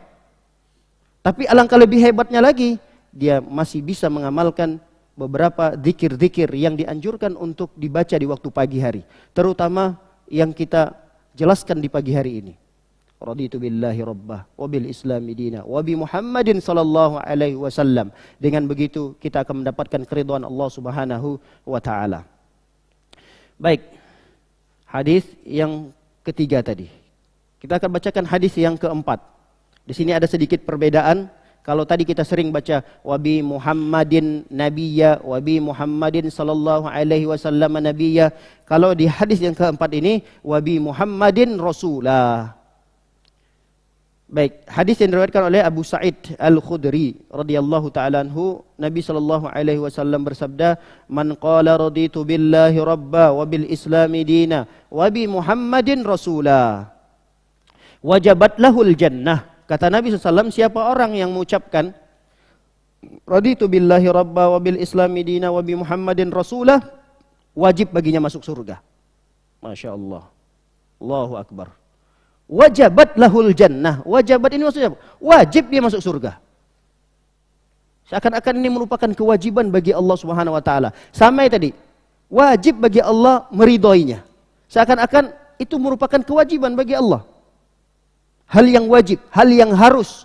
Tapi alangkah lebih hebatnya lagi, dia masih bisa mengamalkan beberapa zikir-zikir yang dianjurkan untuk dibaca di waktu pagi hari. Terutama yang kita jelaskan di pagi hari ini. Raditu billahi rabbah, wa bil islami dina, wa bi Muhammadin sallallahu alaihi wasallam. Dengan begitu kita akan mendapatkan keridhaan Allah Subhanahu wa taala. Baik. Hadis yang ketiga tadi. Kita akan bacakan hadis yang keempat. Di sini ada sedikit perbedaan. Kalau tadi kita sering baca wabi Muhammadin nabiyya, wabi Muhammadin sallallahu alaihi wasallam nabiyya. Kalau di hadis yang keempat ini wabi Muhammadin rasulah. Baik, hadis yang diriwayatkan oleh Abu Sa'id Al-Khudri radhiyallahu taala anhu, Nabi sallallahu alaihi wasallam bersabda, "Man qala raditu billahi rabba wa bil islami dina wa bi Muhammadin rasula, wajabat lahul jannah." Kata Nabi SAW, siapa orang yang mengucapkan raditu billahi rabba wa bil islami dina wa bi Muhammadin rasulah, wajib baginya masuk surga. Masya Allah. Allahu Akbar. Wajabat lahul jannah. Wajabat ini maksudnya apa? Wajib dia masuk surga. Seakan-akan ini merupakan kewajiban bagi Allah Subhanahu wa taala. Sama tadi. Wajib bagi Allah meridhoinya. Seakan-akan itu merupakan kewajiban bagi Allah. Hal yang wajib, hal yang harus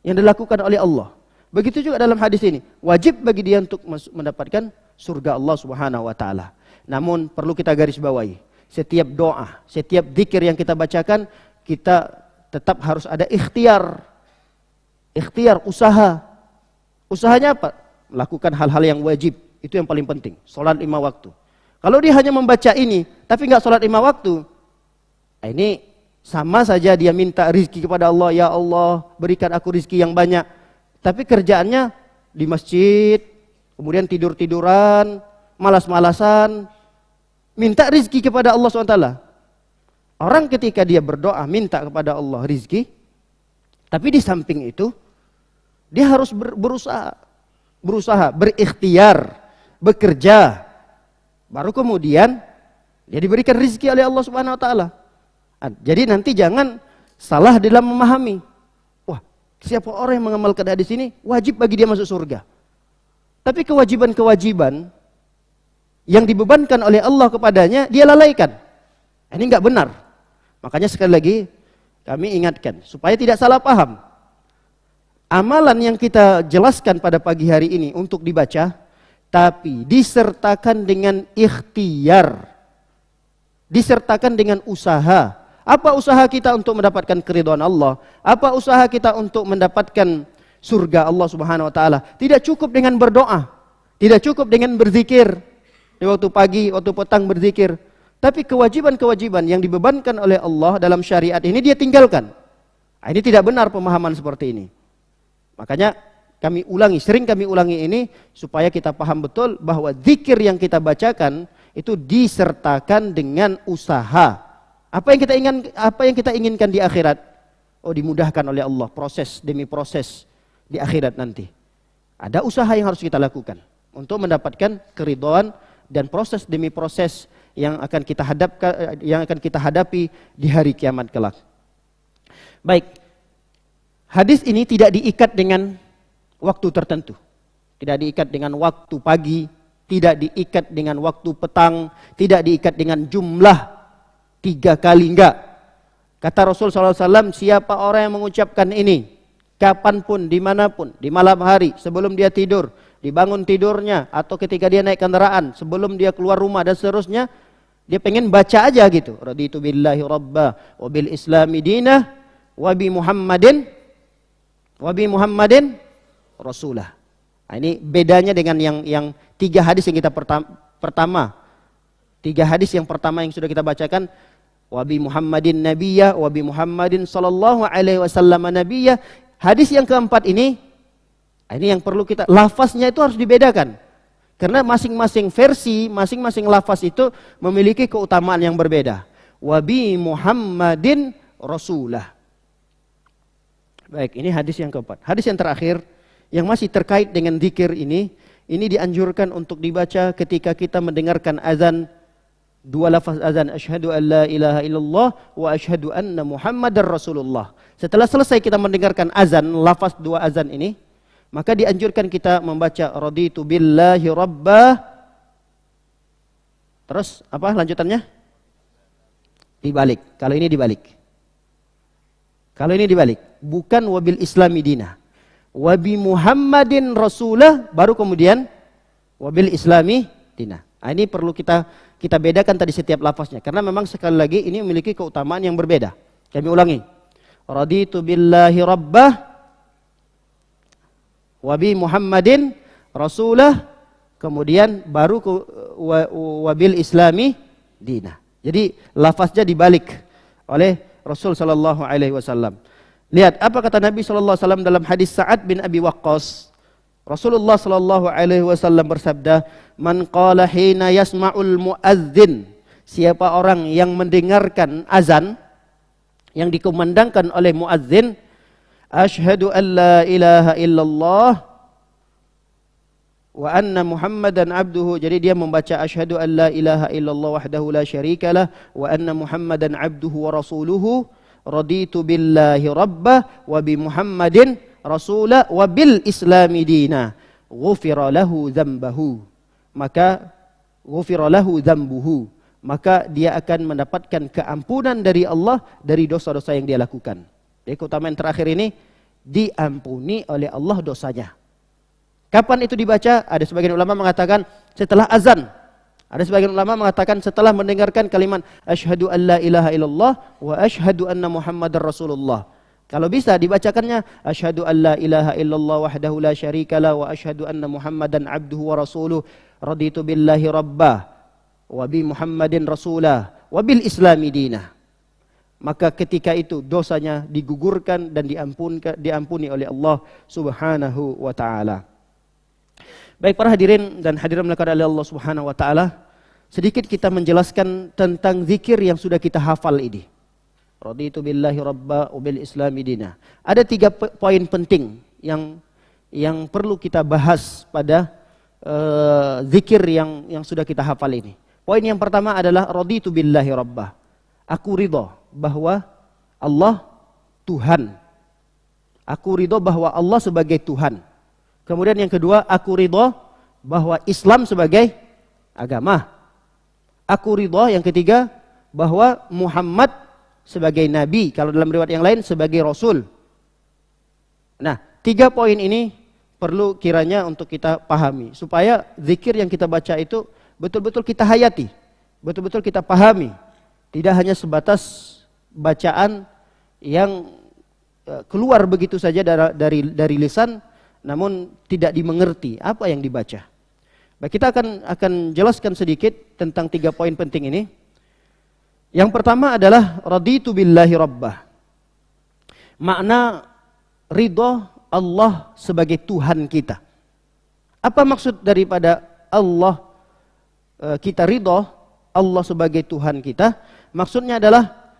yang dilakukan oleh Allah. Begitu juga dalam hadis ini, wajib bagi dia untuk mendapatkan surga Allah Subhanahu wa taala. Namun perlu kita garis bawahi, setiap doa, setiap zikir yang kita bacakan, kita tetap harus ada ikhtiar. Ikhtiar, usaha. Usahanya apa? Melakukan hal-hal yang wajib. Itu yang paling penting. Salat 5 waktu. Kalau dia hanya membaca ini, tapi enggak salat 5 waktu, ini sama saja dia minta rizki kepada Allah. Ya Allah, berikan aku rizki yang banyak. Tapi kerjaannya di masjid, kemudian tidur-tiduran, malas-malasan. Minta rizki kepada Allah SWT. Orang ketika dia berdoa minta kepada Allah rizki, tapi di samping itu dia harus berusaha, berikhtiar, bekerja, baru kemudian dia diberikan rizki oleh Allah Subhanahu wa taala. Jadi nanti jangan salah dalam memahami. Wah, siapa orang yang mengamalkan hadis ini wajib bagi dia masuk surga. Tapi kewajiban-kewajiban yang dibebankan oleh Allah kepadanya dia lalaikan. Ini enggak benar. Makanya sekali lagi kami ingatkan supaya tidak salah paham. Amalan yang kita jelaskan pada pagi hari ini untuk dibaca, tapi disertakan dengan ikhtiar, disertakan dengan usaha. Apa usaha kita untuk mendapatkan keridhaan Allah? Apa usaha kita untuk mendapatkan surga Allah Subhanahu wa taala? Tidak cukup dengan berdoa, tidak cukup dengan berzikir di waktu pagi, waktu petang berzikir. Tapi kewajiban-kewajiban yang dibebankan oleh Allah dalam syariat ini dia tinggalkan. Ini tidak benar pemahaman seperti ini. Makanya kami ulangi, sering kami ulangi ini supaya kita paham betul bahwa zikir yang kita bacakan itu disertakan dengan usaha. Apa yang kita inginkan di akhirat? Oh, dimudahkan oleh Allah proses demi proses di akhirat nanti. Ada usaha yang harus kita lakukan untuk mendapatkan keridhaan dan proses demi proses yang akan kita hadapi di hari kiamat kelak. Baik. Hadis ini tidak diikat dengan waktu tertentu. Tidak diikat dengan waktu pagi, tidak diikat dengan waktu petang, tidak diikat dengan jumlah 3 kali, enggak. Kata Rasul SAW, siapa orang yang mengucapkan ini, kapanpun, dimanapun, di malam hari, sebelum dia tidur, dibangun tidurnya, atau ketika dia naik kendaraan, sebelum dia keluar rumah dan seterusnya, dia pengen baca aja gitu. Raditu billahi rabba, wa bil islami dinah, wa bi Muhammadin rasulah. Nah, ini bedanya dengan yang 3 hadis yang kita pertama. 3 hadis yang pertama yang sudah kita bacakan, wa bi Muhammadin nabiyya wa bi Muhammadin sallallahu alaihi wasallam nabiyya. Hadis yang keempat ini yang perlu kita, lafaznya itu harus dibedakan. Karena masing-masing versi, masing-masing lafaz itu memiliki keutamaan yang berbeda. Wa bi Muhammadin rasulah. Baik, ini hadis yang keempat. Hadis yang terakhir yang masih terkait dengan zikir ini dianjurkan untuk dibaca ketika kita mendengarkan azan. Dua lafaz azan, asyhadu an la ilaha illallah wa asyhadu anna Muhammadar Rasulullah. Setelah selesai kita mendengarkan azan, lafaz dua azan ini, maka dianjurkan kita membaca raditu billahi rabbah. Terus apa lanjutannya? Dibalik. Kalau ini dibalik. Kalau ini dibalik, bukan wabil islami dina. Wabi Muhammadin rasulah, baru kemudian wabil islami dina. Ini perlu kita bedakan tadi setiap lafaznya, karena memang sekali lagi ini memiliki keutamaan yang berbeda. Kami ulangi. Raditu billahi rabbah wa bi Muhammadin rasulah, kemudian baru wabil islami dina. Jadi lafaznya dibalik oleh Rasul sallallahu alaihi wasallam. Lihat apa kata Nabi sallallahu alaihi wasallam dalam hadis Sa'ad bin Abi Waqqas. Rasulullah sallallahu alaihi wasallam bersabda, "Man qala hina yasma'ul muadzin." Siapa orang yang mendengarkan azan yang dikumandangkan oleh muadzin, "Asyhadu an la ilaha illallah wa anna Muhammadan abduhu." Jadi dia membaca asyhadu an la ilaha illallah wahdahu la syarikalah wa anna Muhammadan abduhu wa rasuluhu, raditu billahi rabbah wa bi Muhammadin rasulah wa bil islami dina, ghufira lahu dzambahu, maka ghufira lahu dzambuhu, maka dia akan mendapatkan keampunan dari Allah dari dosa-dosa yang dia lakukan. Jadi keutamaan terakhir ini, diampuni oleh Allah dosanya. Kapan itu dibaca? Ada sebagian ulama mengatakan setelah azan. Ada sebagian ulama mengatakan setelah mendengarkan kalimat asyhadu an la ilaha illallah wa asyhadu anna Muhammadar Rasulullah. Kalau bisa dibacakannya asyhadu an la ilaha illallah wahdahu la syarikalah wa asyhadu anna Muhammadan abduhu wa rasuluh, raditu billahi rabbah wa bi Muhammadin rasulah wa bil islami dinah. Maka ketika itu dosanya digugurkan dan diampuni oleh Allah Subhanahu wa taala. Baik para hadirin dan hadirat melakukan oleh Allah Subhanahu wa taala, sedikit kita menjelaskan tentang zikir yang sudah kita hafal ini. Raditu billahi rabba wa bil islami dina. Ada 3 poin penting yang perlu kita bahas pada zikir yang sudah kita hafal ini. Poin yang pertama adalah raditu billahi rabbah. Aku ridho bahwa Allah Tuhan. Aku ridho bahwa Allah sebagai Tuhan. Kemudian yang kedua, aku ridho bahwa Islam sebagai agama. Aku ridho yang ketiga bahwa Muhammad sebagai nabi, kalau dalam riwayat yang lain sebagai rasul. Nah, 3 poin ini perlu kiranya untuk kita pahami supaya zikir yang kita baca itu betul-betul kita hayati, betul-betul kita pahami. Tidak hanya sebatas bacaan yang keluar begitu saja dari lisan, namun tidak dimengerti apa yang dibaca. Baik, kita akan jelaskan sedikit tentang 3 poin penting ini. Yang pertama adalah raditu billahi rabbah. Makna ridho Allah sebagai Tuhan kita. Apa maksud daripada Allah kita ridho Allah sebagai Tuhan kita? Maksudnya adalah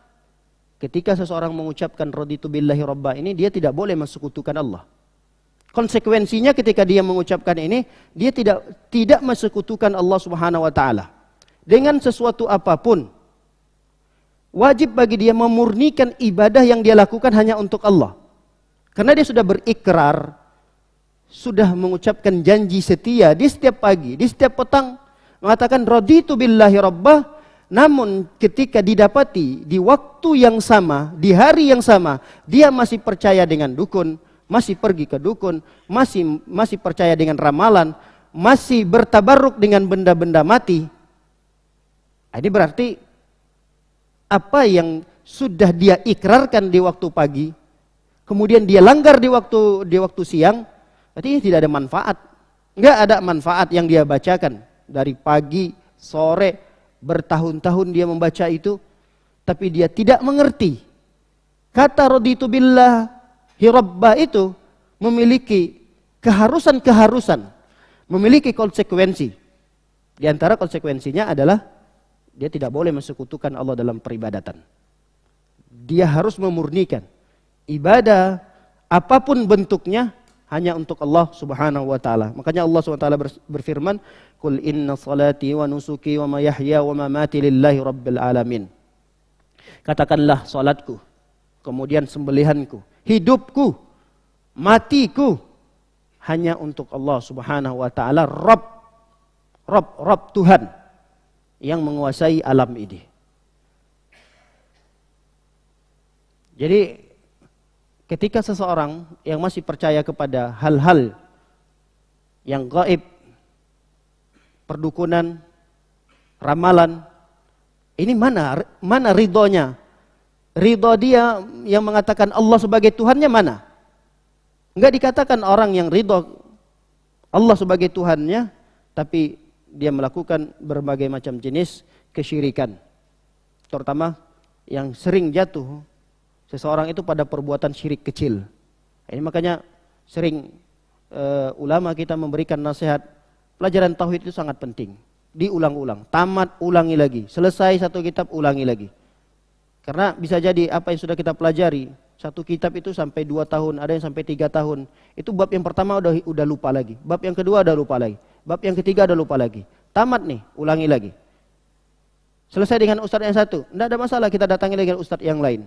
ketika seseorang mengucapkan raditu billahi rabbah ini, dia tidak boleh mensekutukan Allah. Konsekuensinya ketika dia mengucapkan ini, dia tidak mensekutukan Allah Subhanahu wa taala dengan sesuatu apapun. Wajib bagi dia memurnikan ibadah yang dia lakukan hanya untuk Allah. Karena dia sudah berikrar, sudah mengucapkan janji setia di setiap pagi, di setiap petang, mengatakan raditu billahi rabbah. Namun ketika didapati di waktu yang sama, di hari yang sama, dia masih percaya dengan dukun, masih pergi ke dukun, masih percaya dengan ramalan, masih bertabarruk dengan benda-benda mati. Ini berarti apa yang sudah dia ikrarkan di waktu pagi, kemudian dia langgar di waktu siang, berarti tidak ada manfaat. Enggak ada manfaat yang dia bacakan dari pagi, sore, bertahun-tahun dia membaca itu, tapi dia tidak mengerti. Kata raditu billahi rabba itu memiliki keharusan-keharusan, memiliki konsekuensi. Di antara konsekuensinya adalah dia tidak boleh mensekutukan Allah dalam peribadatan. Dia harus memurnikan ibadah apapun bentuknya hanya untuk Allah Subhanahu wa taala. Makanya Allah Subhanahu wa taala berfirman, "Qul inna salati wa nusuki wa mahyaya wa mamati lillahi rabbil alamin." Katakanlah salatku, kemudian sembelihanku, hidupku, matiku hanya untuk Allah Subhanahu wa taala, Rabb Tuhan yang menguasai alam ini. Jadi ketika seseorang yang masih percaya kepada hal-hal yang gaib, perdukunan, ramalan, ini mana ridhonya? Ridho dia yang mengatakan Allah sebagai Tuhannya mana? Enggak dikatakan orang yang ridho Allah sebagai Tuhannya, tapi dia melakukan berbagai macam jenis kesyirikan. Terutama yang sering jatuh seseorang itu pada perbuatan syirik kecil. Ini makanya sering ulama kita memberikan nasihat, pelajaran tauhid itu sangat penting. Diulang-ulang, tamat ulangi lagi, selesai satu kitab ulangi lagi. Karena bisa jadi apa yang sudah kita pelajari, satu kitab itu sampai 2 tahun, ada yang sampai 3 tahun. Itu bab yang pertama udah lupa lagi, bab yang kedua udah lupa lagi, bab yang ketiga udah lupa lagi. Tamat nih, ulangi lagi. Selesai dengan ustadz yang satu, tidak ada masalah, kita datangi lagi dengan ustadz yang lain.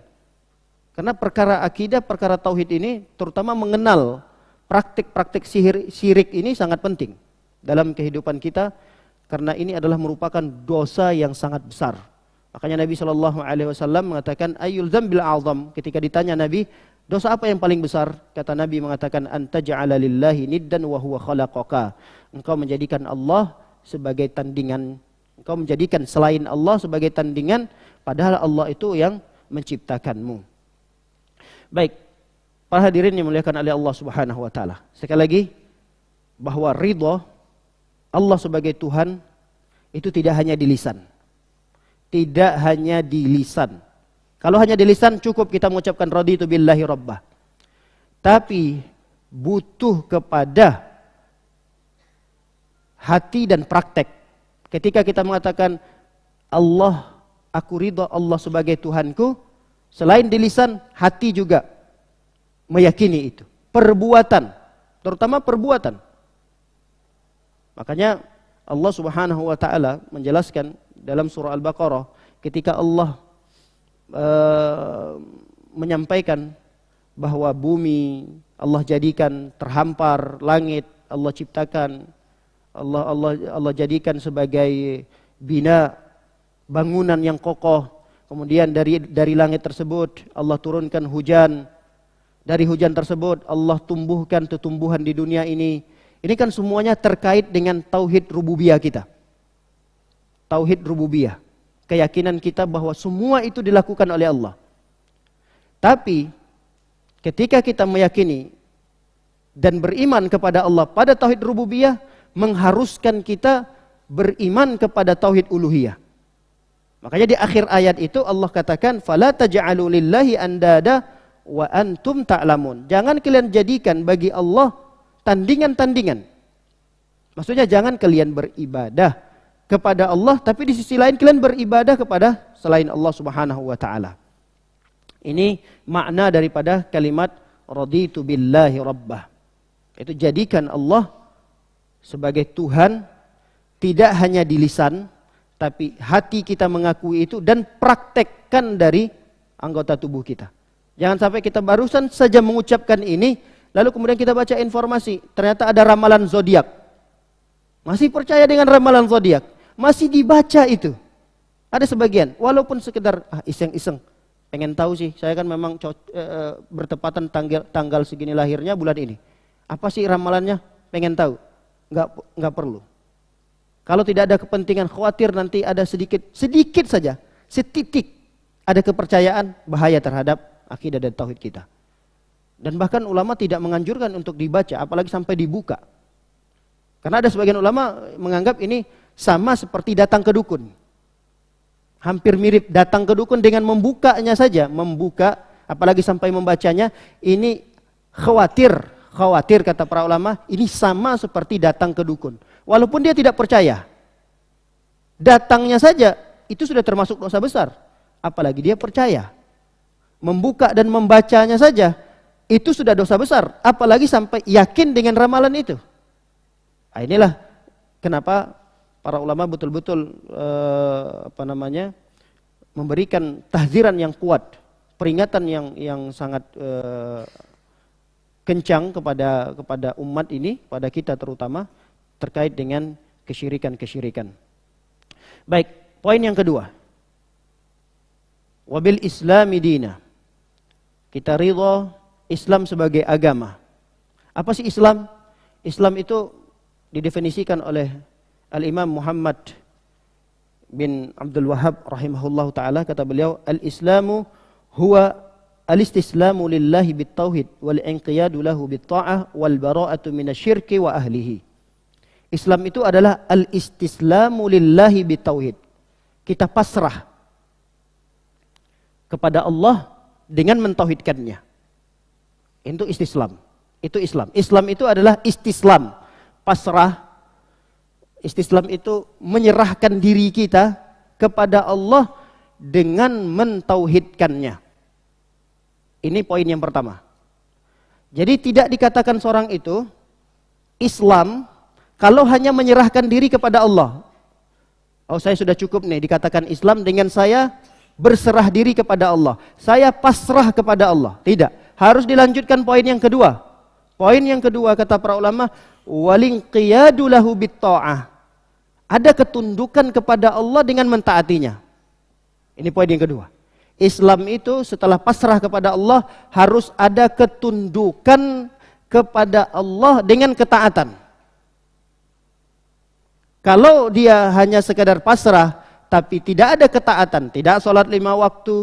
Karena perkara akidah, perkara tauhid ini, terutama mengenal praktik-praktik syirik ini sangat penting dalam kehidupan kita, karena ini adalah merupakan dosa yang sangat besar. Makanya Nabi SAW mengatakan ayyul dzambil a'zam. Ketika ditanya Nabi, dosa apa yang paling besar? Kata Nabi mengatakan anta ja'ala lillahi niddan wa huwa khalaqaka. Engkau menjadikan Allah sebagai tandingan. Engkau menjadikan selain Allah sebagai tandingan, padahal Allah itu yang menciptakanmu. Baik, para hadirin yang dimuliakan oleh Allah Subhanahu wa taala. Sekali lagi, bahwa ridha Allah sebagai Tuhan itu tidak hanya di lisan. Tidak hanya di lisan. Kalau hanya di lisan cukup kita mengucapkan raditu billahi rabbah. Tapi butuh kepada hati dan praktek. Ketika kita mengatakan Allah, aku ridha Allah sebagai Tuhanku, selain di lisan, hati juga meyakini itu. Perbuatan, terutama perbuatan. Makanya Allah Subhanahu wa taala menjelaskan dalam surah Al-Baqarah ketika Allah menyampaikan bahwa bumi Allah jadikan terhampar, langit Allah ciptakan, Allah jadikan sebagai bina, bangunan yang kokoh. Kemudian dari langit tersebut Allah turunkan hujan. Dari hujan tersebut Allah tumbuhkan tumbuhan di dunia ini. Ini kan semuanya terkait dengan tauhid rububiyah kita. Tauhid rububiyah. Keyakinan kita bahwa semua itu dilakukan oleh Allah. Tapi ketika kita meyakini dan beriman kepada Allah pada tauhid rububiyah, mengharuskan kita beriman kepada tauhid uluhiyah. Makanya di akhir ayat itu Allah katakan fala taj'alu lillahi andada wa antum ta'lamun. Jangan kalian jadikan bagi Allah tandingan-tandingan. Maksudnya jangan kalian beribadah kepada Allah tapi di sisi lain kalian beribadah kepada selain Allah Subhanahu wa taala. Ini makna daripada kalimat raditu billahi rabbah. Itu jadikan Allah sebagai Tuhan, tidak hanya di lisan, tapi hati kita mengakui itu dan praktekkan dari anggota tubuh kita. Jangan sampai kita barusan saja mengucapkan ini, lalu kemudian kita baca informasi, ternyata ada ramalan zodiak. Masih percaya dengan ramalan zodiak, masih dibaca itu. Ada sebagian, walaupun sekedar iseng-iseng, pengen tahu sih, saya kan memang bertepatan tanggal segini lahirnya bulan ini. Apa sih ramalannya? Pengen tahu. Enggak perlu. Kalau tidak ada kepentingan, khawatir nanti ada sedikit saja, setitik ada kepercayaan, bahaya terhadap akidah dan tauhid kita. Dan bahkan ulama tidak menganjurkan untuk dibaca, apalagi sampai dibuka. Karena ada sebagian ulama menganggap ini sama seperti datang ke dukun. Hampir mirip datang ke dukun dengan membukanya saja, membuka, apalagi sampai membacanya, ini khawatir kata para ulama, ini sama seperti datang ke dukun. Walaupun dia tidak percaya, datangnya saja itu sudah termasuk dosa besar, apalagi dia percaya. Membuka dan membacanya saja itu sudah dosa besar, apalagi sampai yakin dengan ramalan itu. Nah, inilah kenapa para ulama betul-betul memberikan tahziran yang kuat, peringatan yang sangat kencang kepada umat ini, pada kita terutama, terkait dengan kesyirikan-kesyirikan. Baik, poin yang kedua. Wabil islami dina. Kita ridha Islam sebagai agama. Apa sih Islam? Islam itu didefinisikan oleh Al-Imam Muhammad bin Abdul Wahhab rahimahullahu ta'ala, kata beliau, Al-Islamu huwa al-istislamu lillahi bit-tauhid wal-inqiyadu lahu bit-ta'ah wal-bara'atu minasyirki wa ahlihi. Islam itu adalah al-istislamu lillahi bit-tauhid. Kita pasrah kepada Allah dengan mentauhidkannya. Itu istislam. Itu Islam. Islam itu adalah istislam, pasrah. Istislam itu menyerahkan diri kita kepada Allah dengan mentauhidkannya. Ini poin yang pertama. Jadi tidak dikatakan seorang itu Islam kalau hanya menyerahkan diri kepada Allah. Oh, saya sudah cukup nih dikatakan Islam dengan saya berserah diri kepada Allah. Saya pasrah kepada Allah. Tidak. Harus dilanjutkan poin yang kedua. Poin yang kedua kata para ulama, walinqiyadu lahu bit-ta'ah. Ada ketundukan kepada Allah dengan mentaatinya. Ini poin yang kedua. Islam itu setelah pasrah kepada Allah harus ada ketundukan kepada Allah dengan ketaatan. Kalau dia hanya sekadar pasrah tapi tidak ada ketaatan, tidak sholat 5 waktu,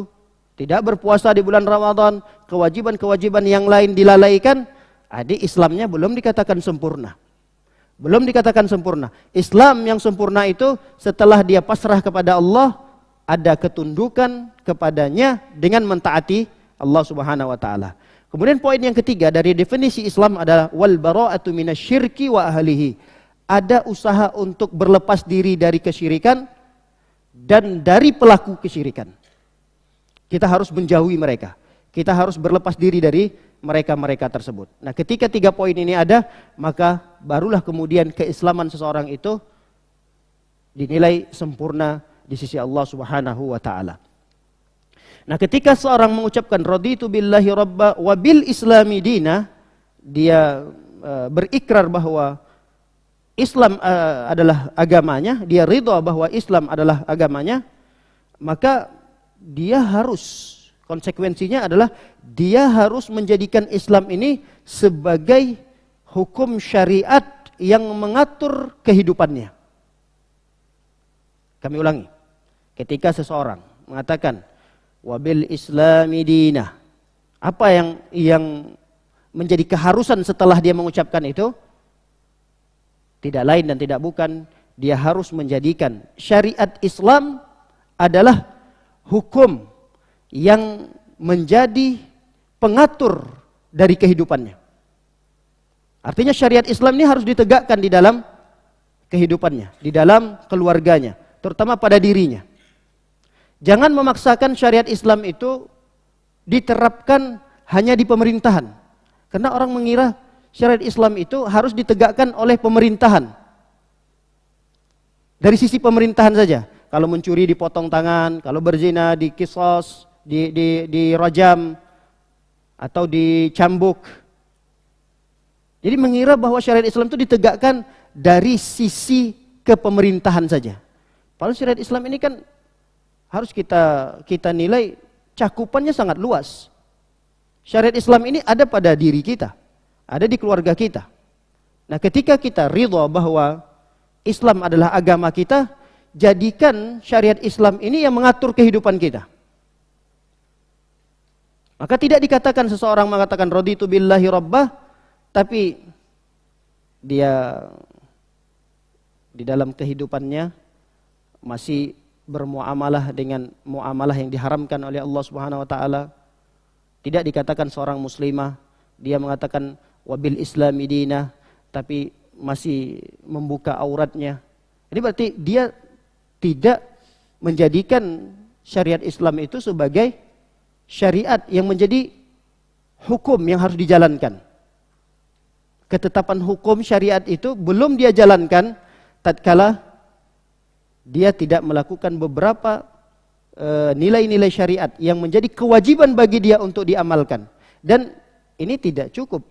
tidak berpuasa di bulan Ramadan, kewajiban-kewajiban yang lain dilalaikan, adik Islamnya belum dikatakan sempurna. Belum dikatakan sempurna. Islam yang sempurna itu setelah dia pasrah kepada Allah, ada ketundukan kepadanya dengan mentaati Allah Subhanahu wa taala. Kemudian poin yang ketiga dari definisi Islam adalah wal bara'atu minasyirki wa ahlihi. Ada usaha untuk berlepas diri dari kesyirikan dan dari pelaku kesyirikan. Kita harus menjauhi mereka. Kita harus berlepas diri dari mereka-mereka tersebut. Nah, ketika 3 poin ini ada, maka barulah kemudian keislaman seseorang itu dinilai sempurna di sisi Allah Subhanahu wa taala. Nah, ketika seorang mengucapkan raditu billahi rabba wa bil islami dina, dia berikrar bahwa Islam adalah agamanya, dia ridha bahwa Islam adalah agamanya, maka dia harus, konsekuensinya adalah dia harus menjadikan Islam ini sebagai hukum syariat yang mengatur kehidupannya. Kami ulangi, ketika seseorang mengatakan wabil islami dinah, apa yang menjadi keharusan setelah dia mengucapkan itu? Tidak lain dan tidak bukan, dia harus menjadikan syariat Islam adalah hukum yang menjadi pengatur dari kehidupannya. Artinya syariat Islam ini harus ditegakkan di dalam kehidupannya, di dalam keluarganya, terutama pada dirinya. Jangan memaksakan syariat Islam itu diterapkan hanya di pemerintahan. Karena orang mengira syariat Islam itu harus ditegakkan oleh pemerintahan. Dari sisi pemerintahan saja. Kalau mencuri dipotong tangan, kalau berzina dikisos, dirajam atau dicambuk. Jadi mengira bahwa syariat Islam itu ditegakkan dari sisi kepemerintahan saja. Padahal syariat Islam ini kan harus kita nilai cakupannya sangat luas. Syariat Islam ini ada pada diri kita, ada di keluarga kita. Nah, ketika kita ridha bahwa Islam adalah agama kita, jadikan syariat Islam ini yang mengatur kehidupan kita. Maka tidak dikatakan seseorang mengatakan raditu billahi rabbah, tapi dia di dalam kehidupannya masih bermuamalah dengan muamalah yang diharamkan oleh Allah Subhanahu wa taala. Tidak dikatakan seorang muslimah, dia mengatakan wabil islami dinah, tapi masih membuka auratnya. Ini berarti dia tidak menjadikan syariat Islam itu sebagai syariat yang menjadi hukum yang harus dijalankan. Ketetapan hukum syariat itu belum dia jalankan tatkala dia tidak melakukan beberapa nilai-nilai syariat yang menjadi kewajiban bagi dia untuk diamalkan. Dan ini tidak cukup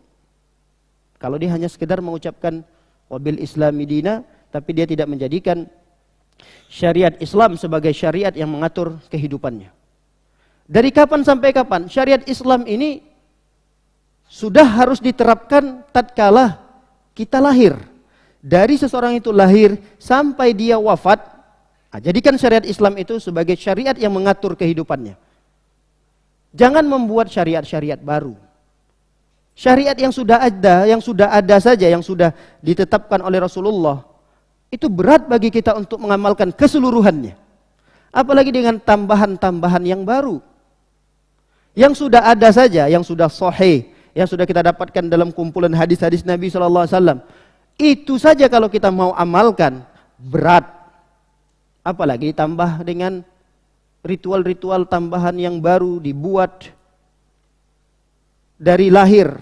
kalau dia hanya sekedar mengucapkan wabil islami dina, tapi dia tidak menjadikan syariat Islam sebagai syariat yang mengatur kehidupannya. Dari kapan sampai kapan syariat Islam ini sudah harus diterapkan tatkala kita lahir. Dari seseorang itu lahir sampai dia wafat, jadikan syariat Islam itu sebagai syariat yang mengatur kehidupannya. Jangan membuat syariat-syariat baru. Syariat yang sudah ada saja, yang sudah ditetapkan oleh Rasulullah, itu berat bagi kita untuk mengamalkan keseluruhannya. Apalagi dengan tambahan-tambahan yang baru. Yang sudah ada saja, yang sudah sahih, yang sudah kita dapatkan dalam kumpulan hadis-hadis Nabi SAW. Itu saja kalau kita mau amalkan, berat. Apalagi ditambah dengan ritual-ritual tambahan yang baru dibuat dari lahir.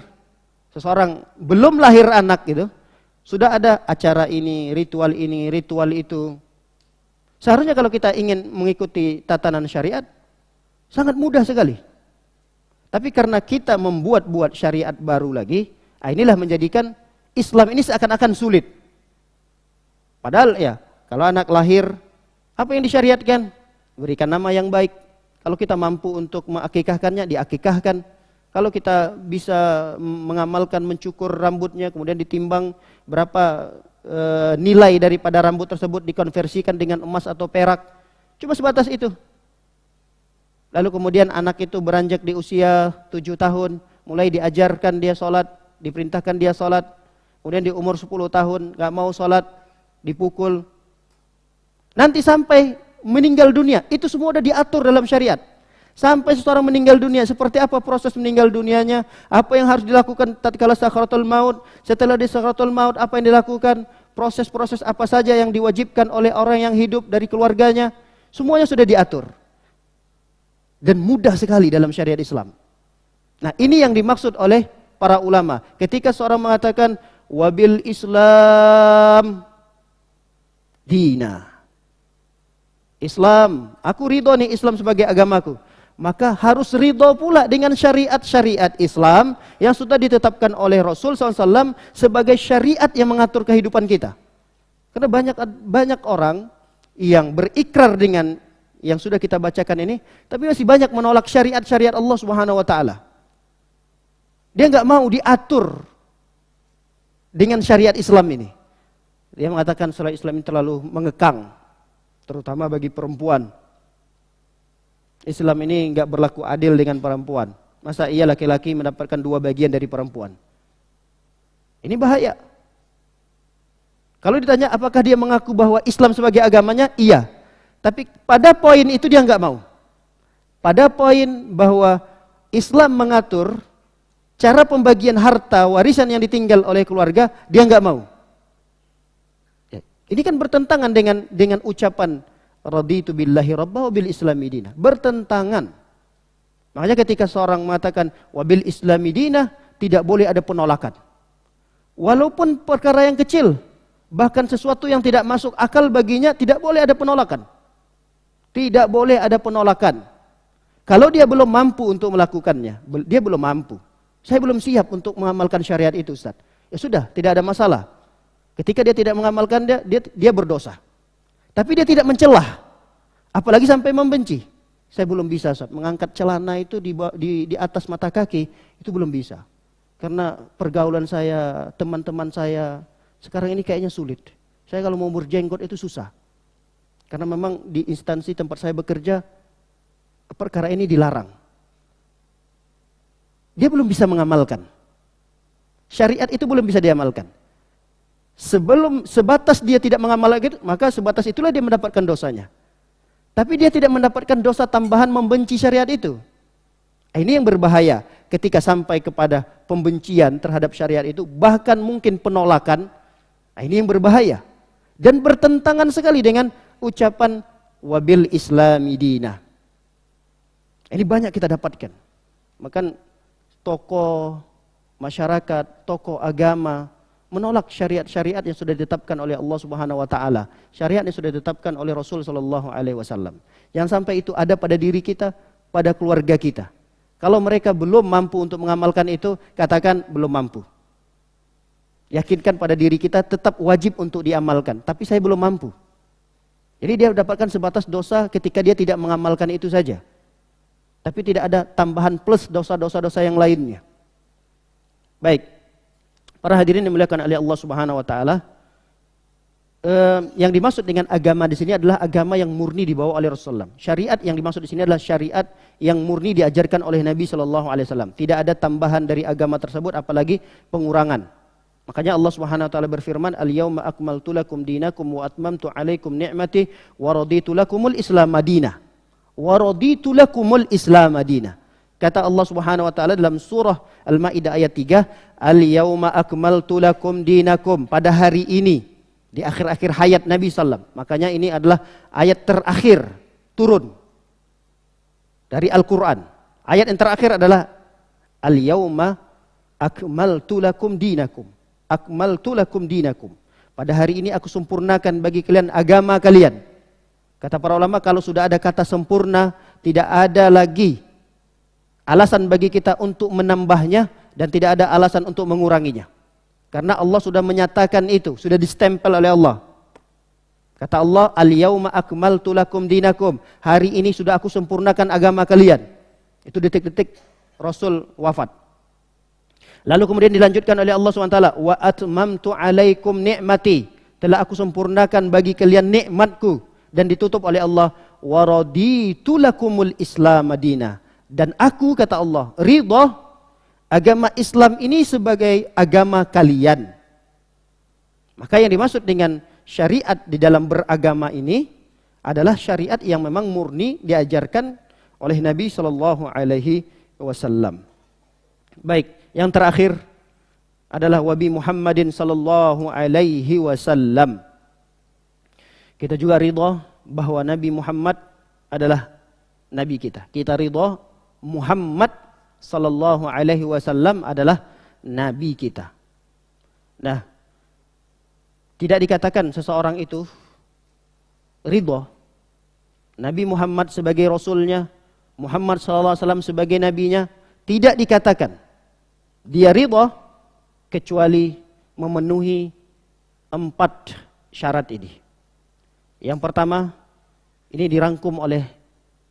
Seseorang belum lahir anak gitu, sudah ada acara ini, ritual itu. Seharusnya kalau kita ingin mengikuti tatanan syariat, sangat mudah sekali. Tapi karena kita membuat-buat syariat baru lagi, inilah menjadikan Islam ini seakan-akan sulit. Padahal ya, kalau anak lahir, apa yang disyariatkan? Berikan nama yang baik. Kalau kita mampu untuk mengakikahkannya, diakikahkan. Kalau kita bisa mengamalkan mencukur rambutnya, kemudian ditimbang berapa nilai daripada rambut tersebut dikonversikan dengan emas atau perak. Cuma sebatas itu. Lalu kemudian anak itu beranjak di usia 7 tahun, mulai diajarkan dia sholat, diperintahkan dia sholat. Kemudian di umur 10 tahun, gak mau sholat, dipukul. Nanti sampai meninggal dunia, itu semua sudah diatur dalam syariat. Sampai seseorang meninggal dunia, seperti apa proses meninggal dunianya, apa yang harus dilakukan tatkala sakaratul maut, setelah di sakaratul maut apa yang dilakukan, proses-proses apa saja yang diwajibkan oleh orang yang hidup dari keluarganya, semuanya sudah diatur. Dan mudah sekali dalam syariat Islam. Nah, ini yang dimaksud oleh para ulama. Ketika seorang mengatakan wabil Islam dina. Islam, aku ridho nih Islam sebagai agamaku. Maka harus ridho pula dengan syariat-syariat Islam yang sudah ditetapkan oleh Rasul SAW sebagai syariat yang mengatur kehidupan kita. Karena banyak orang yang berikrar dengan yang sudah kita bacakan ini, tapi masih banyak menolak syariat-syariat Allah Subhanahu wa taala. Dia enggak mau diatur dengan syariat Islam ini. Dia mengatakan syariat Islam ini terlalu mengekang, terutama bagi perempuan. Islam ini enggak berlaku adil dengan perempuan. Masa iya laki-laki mendapatkan 2 bagian dari perempuan? Ini bahaya. Kalau ditanya apakah dia mengaku bahwa Islam sebagai agamanya? Iya. Tapi pada poin itu dia enggak mau. Pada poin bahwa Islam mengatur cara pembagian harta warisan yang ditinggal oleh keluarga, dia enggak mau. Ini kan bertentangan dengan ucapan raditu billahi rabba wa bil islami dinah. Bertentangan. Makanya ketika seorang mengatakan wabil islami dinah, tidak boleh ada penolakan. Walaupun perkara yang kecil, bahkan sesuatu yang tidak masuk akal baginya, tidak boleh ada penolakan. Tidak boleh ada penolakan. Kalau dia belum mampu untuk melakukannya, dia belum mampu. Saya belum siap untuk mengamalkan syariat itu, Ustaz. Ya sudah, tidak ada masalah. Ketika dia tidak mengamalkan, dia berdosa. Tapi dia tidak mencelah, apalagi sampai membenci. Saya belum bisa, Ustaz, mengangkat celana itu di atas mata kaki, itu belum bisa. Karena pergaulan saya, teman-teman saya, sekarang ini kayaknya sulit. Saya kalau mau berjenggot itu susah. Karena memang di instansi tempat saya bekerja, perkara ini dilarang. Dia belum bisa mengamalkan. Syariat itu belum bisa diamalkan. Sebelum sebatas dia tidak mengamalkan itu, maka sebatas itulah dia mendapatkan dosanya. Tapi dia tidak mendapatkan dosa tambahan membenci syariat itu. Ini yang berbahaya ketika sampai kepada pembencian terhadap syariat itu, bahkan mungkin penolakan. Ini yang berbahaya dan bertentangan sekali dengan ucapan wabil islami dinah. Ini banyak kita dapatkan. Maka tokoh masyarakat, tokoh agama menolak syariat-syariat yang sudah ditetapkan oleh Allah Subhanahu wa taala, syariat yang sudah ditetapkan oleh Rasul sallallahu alaihi wasallam. Jangan sampai itu ada pada diri kita, pada keluarga kita. Kalau mereka belum mampu untuk mengamalkan itu, katakan belum mampu. Yakinkan pada diri kita tetap wajib untuk diamalkan, tapi saya belum mampu. Jadi dia mendapatkan sebatas dosa ketika dia tidak mengamalkan itu saja. Tapi tidak ada tambahan plus dosa-dosa yang lainnya. Baik. Para hadirin dimuliakan oleh Allah Subhanahu wa taala, yang dimaksud dengan agama di sini adalah agama yang murni dibawa oleh Rasulullah. Syariat yang dimaksud di sini adalah syariat yang murni diajarkan oleh Nabi sallallahu alaihi wasallam. Tidak ada tambahan dari agama tersebut, apalagi pengurangan. Makanya Allah Subhanahu wa taala berfirman, "Al-yauma akmaltu lakum dinakum wa atmamtu 'alaikum ni'mati wa raditu lakumul Islam madinah." Wa raditu lakumul Islam madinah. Kata Allah Subhanahu wa taala dalam surah Al-Maidah ayat 3, "Al-yauma akmaltu lakum dinakum." Pada hari ini, di akhir-akhir hayat Nabi sallam. Makanya ini adalah ayat terakhir turun dari Al-Qur'an. Ayat yang terakhir adalah "Al-yauma akmaltu lakum dinakum." Akmaltu lakum dinakum. Pada hari ini aku sempurnakan bagi kalian agama kalian. Kata para ulama, kalau sudah ada kata sempurna, tidak ada lagi alasan bagi kita untuk menambahnya dan tidak ada alasan untuk menguranginya. Karena Allah sudah menyatakan itu, sudah distempel oleh Allah. Kata Allah, "Al-yauma akmaltu lakum dinakum." Hari ini sudah aku sempurnakan agama kalian. Itu detik-detik Rasul wafat. Lalu kemudian dilanjutkan oleh Allah SWT, "Wa atmamtu 'alaikum ni'mati." Telah aku sempurnakan bagi kalian nikmatku. Dan ditutup oleh Allah, "Wa raditu lakumul Islam madinah." Dan aku, kata Allah, ridha agama Islam ini sebagai agama kalian. Maka yang dimaksud dengan syariat di dalam beragama ini adalah syariat yang memang murni diajarkan oleh Nabi sallallahu alaihi wasallam. Baik, yang terakhir adalah wabi Muhammadin sallallahu alaihi wasallam. Kita juga ridha bahwa Nabi Muhammad adalah nabi kita. Kita ridha Muhammad sallallahu alaihi wasallam adalah nabi kita. Nah, tidak dikatakan seseorang itu ridha Nabi Muhammad sebagai rasulnya, Muhammad sallallahu alaihi wasallam sebagai nabinya, tidak dikatakan dia ridha kecuali memenuhi 4 syarat ini. Yang pertama, ini dirangkum oleh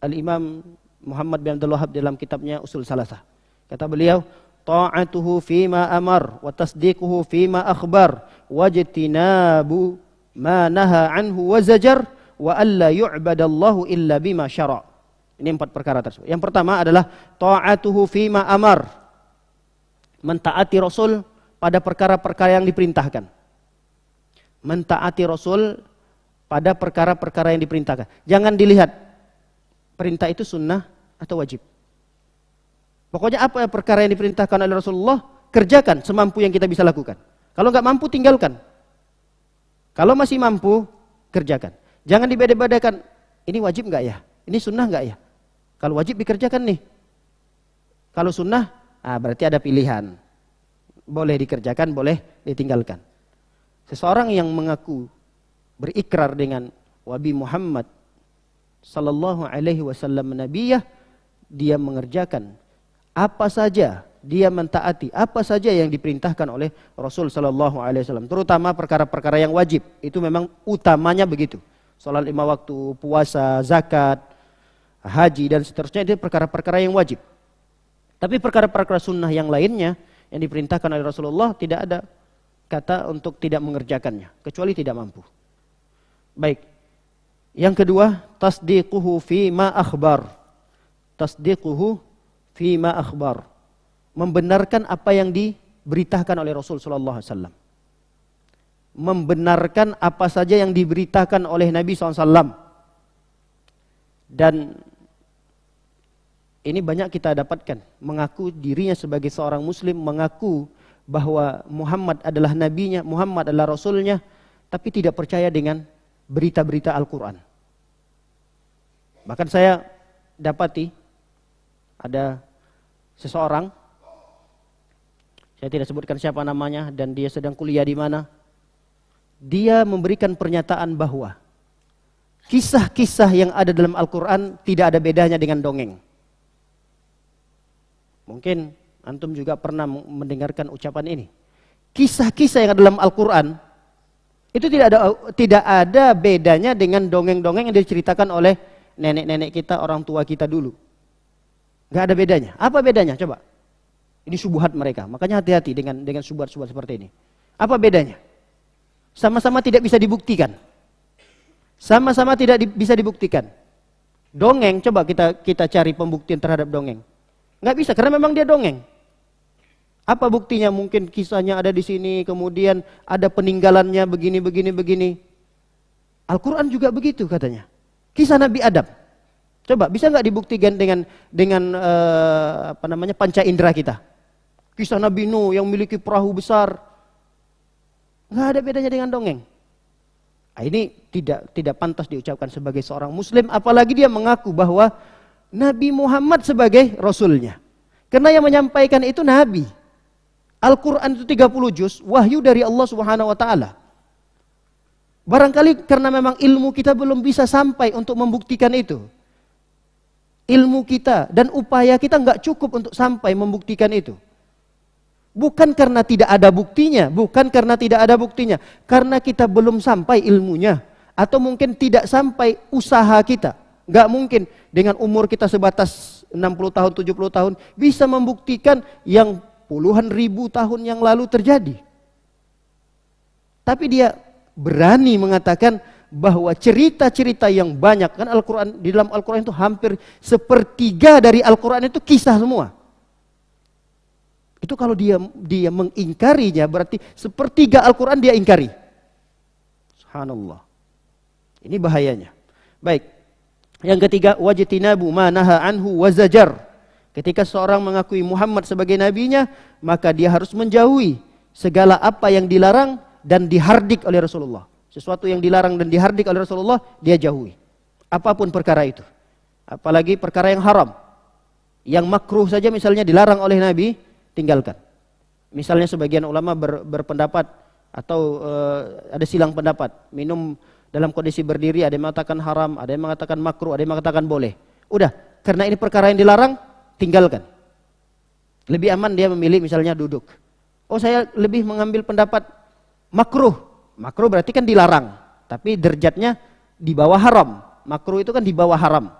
Al-Imam Muhammad bin Abdul Wahhab dalam kitabnya Usul Salasah. Kata beliau, "Ta'atuhu fima amar wa tasdiquhu fima akhbar wajtinabu ma naha anhu wa zajar wa alla yu'badallahu illa bima syara'." Ini 4 perkara tersebut. Yang pertama adalah ta'atuhu fima amar. Mentaati Rasul pada perkara-perkara yang diperintahkan. Mentaati Rasul pada perkara-perkara yang diperintahkan. Jangan dilihat perintah itu sunnah atau wajib. Pokoknya apa perkara yang diperintahkan oleh Rasulullah, kerjakan semampu yang kita bisa lakukan. Kalau nggak mampu, tinggalkan. Kalau masih mampu, kerjakan. Jangan dibeda-bedakan. Ini wajib nggak ya? Ini sunnah nggak ya? Kalau wajib dikerjakan nih. Kalau sunnah, berarti ada pilihan. Boleh dikerjakan, boleh ditinggalkan. Seseorang yang mengaku berikrar dengan wabi Muhammad sallallahu alaihi wasallam nabiyah, dia mengerjakan apa saja, dia mentaati apa saja yang diperintahkan oleh Rasul sallallahu alaihi wasallam, terutama perkara-perkara yang wajib. Itu memang utamanya begitu. Salat 5 waktu, puasa, zakat, haji dan seterusnya, itu perkara-perkara yang wajib. Tapi perkara-perkara sunnah yang lainnya yang diperintahkan oleh Rasulullah, tidak ada kata untuk tidak mengerjakannya kecuali tidak mampu. Baik. Yang kedua, tasdiquhu fima akhbar. Tasdiquhu fima akhbar. Membenarkan apa yang diberitakan oleh Rasul sallallahu alaihi wasallam. Membenarkan apa saja yang diberitakan oleh Nabi SAW. Dan ini banyak kita dapatkan, mengaku dirinya sebagai seorang muslim, mengaku bahwa Muhammad adalah nabinya, Muhammad adalah rasulnya, tapi tidak percaya dengan berita-berita Al-Quran. Bahkan saya dapati ada seseorang, saya tidak sebutkan siapa namanya dan dia sedang kuliah di mana. Dia memberikan pernyataan bahwa kisah-kisah yang ada dalam Al-Quran tidak ada bedanya dengan dongeng. Mungkin antum juga pernah mendengarkan ucapan ini. Kisah-kisah yang ada dalam Al-Quran itu tidak ada bedanya dengan dongeng-dongeng yang diceritakan oleh nenek-nenek kita, orang tua kita dulu. Gak ada bedanya. Apa bedanya? Coba. Ini syubhat mereka. Makanya hati-hati dengan syubhat-syubhat seperti ini. Apa bedanya? Sama-sama tidak bisa dibuktikan. Sama-sama tidak bisa dibuktikan. Dongeng, coba kita cari pembuktian terhadap dongeng. Nggak bisa, karena memang dia dongeng. Apa buktinya? Mungkin kisahnya ada di sini, kemudian ada peninggalannya begini. Al-Quran juga begitu katanya. Kisah Nabi Adam. Coba bisa nggak dibuktikan dengan panca indera kita? Kisah Nabi Nuh yang memiliki perahu besar. Nggak ada bedanya dengan dongeng. Nah, ini tidak pantas diucapkan sebagai seorang muslim, apalagi dia mengaku bahwa Nabi Muhammad sebagai rasulnya. Karena yang menyampaikan itu Nabi. Al-Quran itu 30 juz, wahyu dari Allah Subhanahu wa taala. Barangkali karena memang ilmu kita belum bisa sampai untuk membuktikan itu. Ilmu kita dan upaya kita nggak cukup untuk sampai membuktikan itu. Bukan karena tidak ada buktinya, karena kita belum sampai ilmunya, atau mungkin tidak sampai usaha kita. Gak mungkin dengan umur kita sebatas 60 tahun, 70 tahun bisa membuktikan yang puluhan ribu tahun yang lalu terjadi. Tapi dia berani mengatakan bahwa cerita-cerita yang banyak, kan Al-Quran, di dalam Al-Quran itu hampir sepertiga dari Al-Quran itu kisah semua. Itu kalau dia mengingkarinya berarti sepertiga Al-Quran dia ingkari. Subhanallah. Ini bahayanya. Baik. Yang ketiga, wajtinabu ma naha anhu wa zajar. Ketika seorang mengakui Muhammad sebagai nabinya, maka dia harus menjauhi segala apa yang dilarang dan dihardik oleh Rasulullah. Sesuatu yang dilarang dan dihardik oleh Rasulullah, dia jauhi. Apapun perkara itu. Apalagi perkara yang haram. Yang makruh saja misalnya dilarang oleh Nabi, tinggalkan. Misalnya sebagian ulama berpendapat atau ada silang pendapat, minum dalam kondisi berdiri, ada yang mengatakan haram, ada yang mengatakan makruh, ada yang mengatakan boleh. Udah, karena ini perkara yang dilarang, tinggalkan. Lebih aman dia memilih misalnya duduk. Oh, saya lebih mengambil pendapat makruh. Makruh berarti kan dilarang, tapi derajatnya di bawah haram. Makruh itu kan di bawah haram.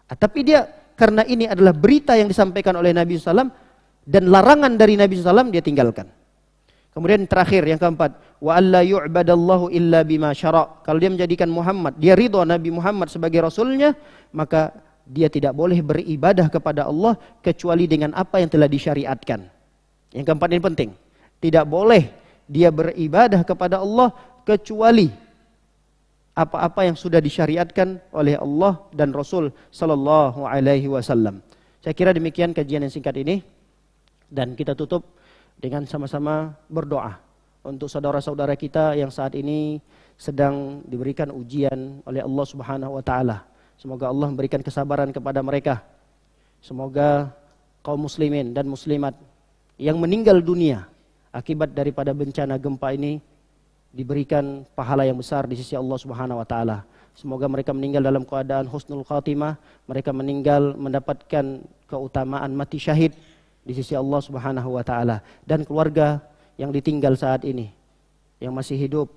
Tapi dia karena ini adalah berita yang disampaikan oleh Nabi SAW dan larangan dari Nabi SAW, dia tinggalkan. Kemudian terakhir yang keempat, wa alla yu'badallahu illa bima syara'. Kalau dia menjadikan Muhammad, dia ridha Nabi Muhammad sebagai rasulnya, maka dia tidak boleh beribadah kepada Allah kecuali dengan apa yang telah disyariatkan. Yang keempat ini penting. Tidak boleh dia beribadah kepada Allah kecuali apa-apa yang sudah disyariatkan oleh Allah dan Rasul sallallahu alaihi wasallam. Saya kira demikian kajian yang singkat ini, dan kita tutup dengan sama-sama berdoa untuk saudara-saudara kita yang saat ini sedang diberikan ujian oleh Allah Subhanahu wa taala. Semoga Allah memberikan kesabaran kepada mereka. Semoga kaum muslimin dan muslimat yang meninggal dunia akibat daripada bencana gempa ini diberikan pahala yang besar di sisi Allah Subhanahu wa taala. Semoga mereka meninggal dalam keadaan husnul khatimah, mereka meninggal mendapatkan keutamaan mati syahid di sisi Allah Subhanahu wa taala, dan keluarga yang ditinggal saat ini yang masih hidup,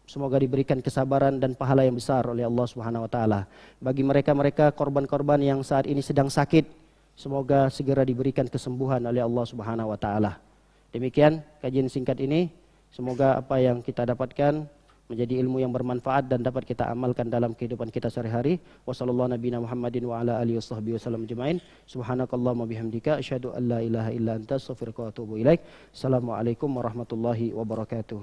semoga diberikan kesabaran dan pahala yang besar oleh Allah Subhanahu wa taala. Bagi mereka-mereka korban-korban yang saat ini sedang sakit, semoga segera diberikan kesembuhan oleh Allah Subhanahu wa taala. Demikian kajian singkat ini, semoga apa yang kita dapatkan menjadi ilmu yang bermanfaat dan dapat kita amalkan dalam kehidupan kita sehari-hari. Wassallallahu nabiyana Muhammadin wa ala alihi washabbihi wasallam ajmain. Subhanakallahumma bihamdika asyhadu an la ilaha illa anta astaghfiruka wa atubu ilaik. Assalamualaikum warahmatullahi wabarakatuh.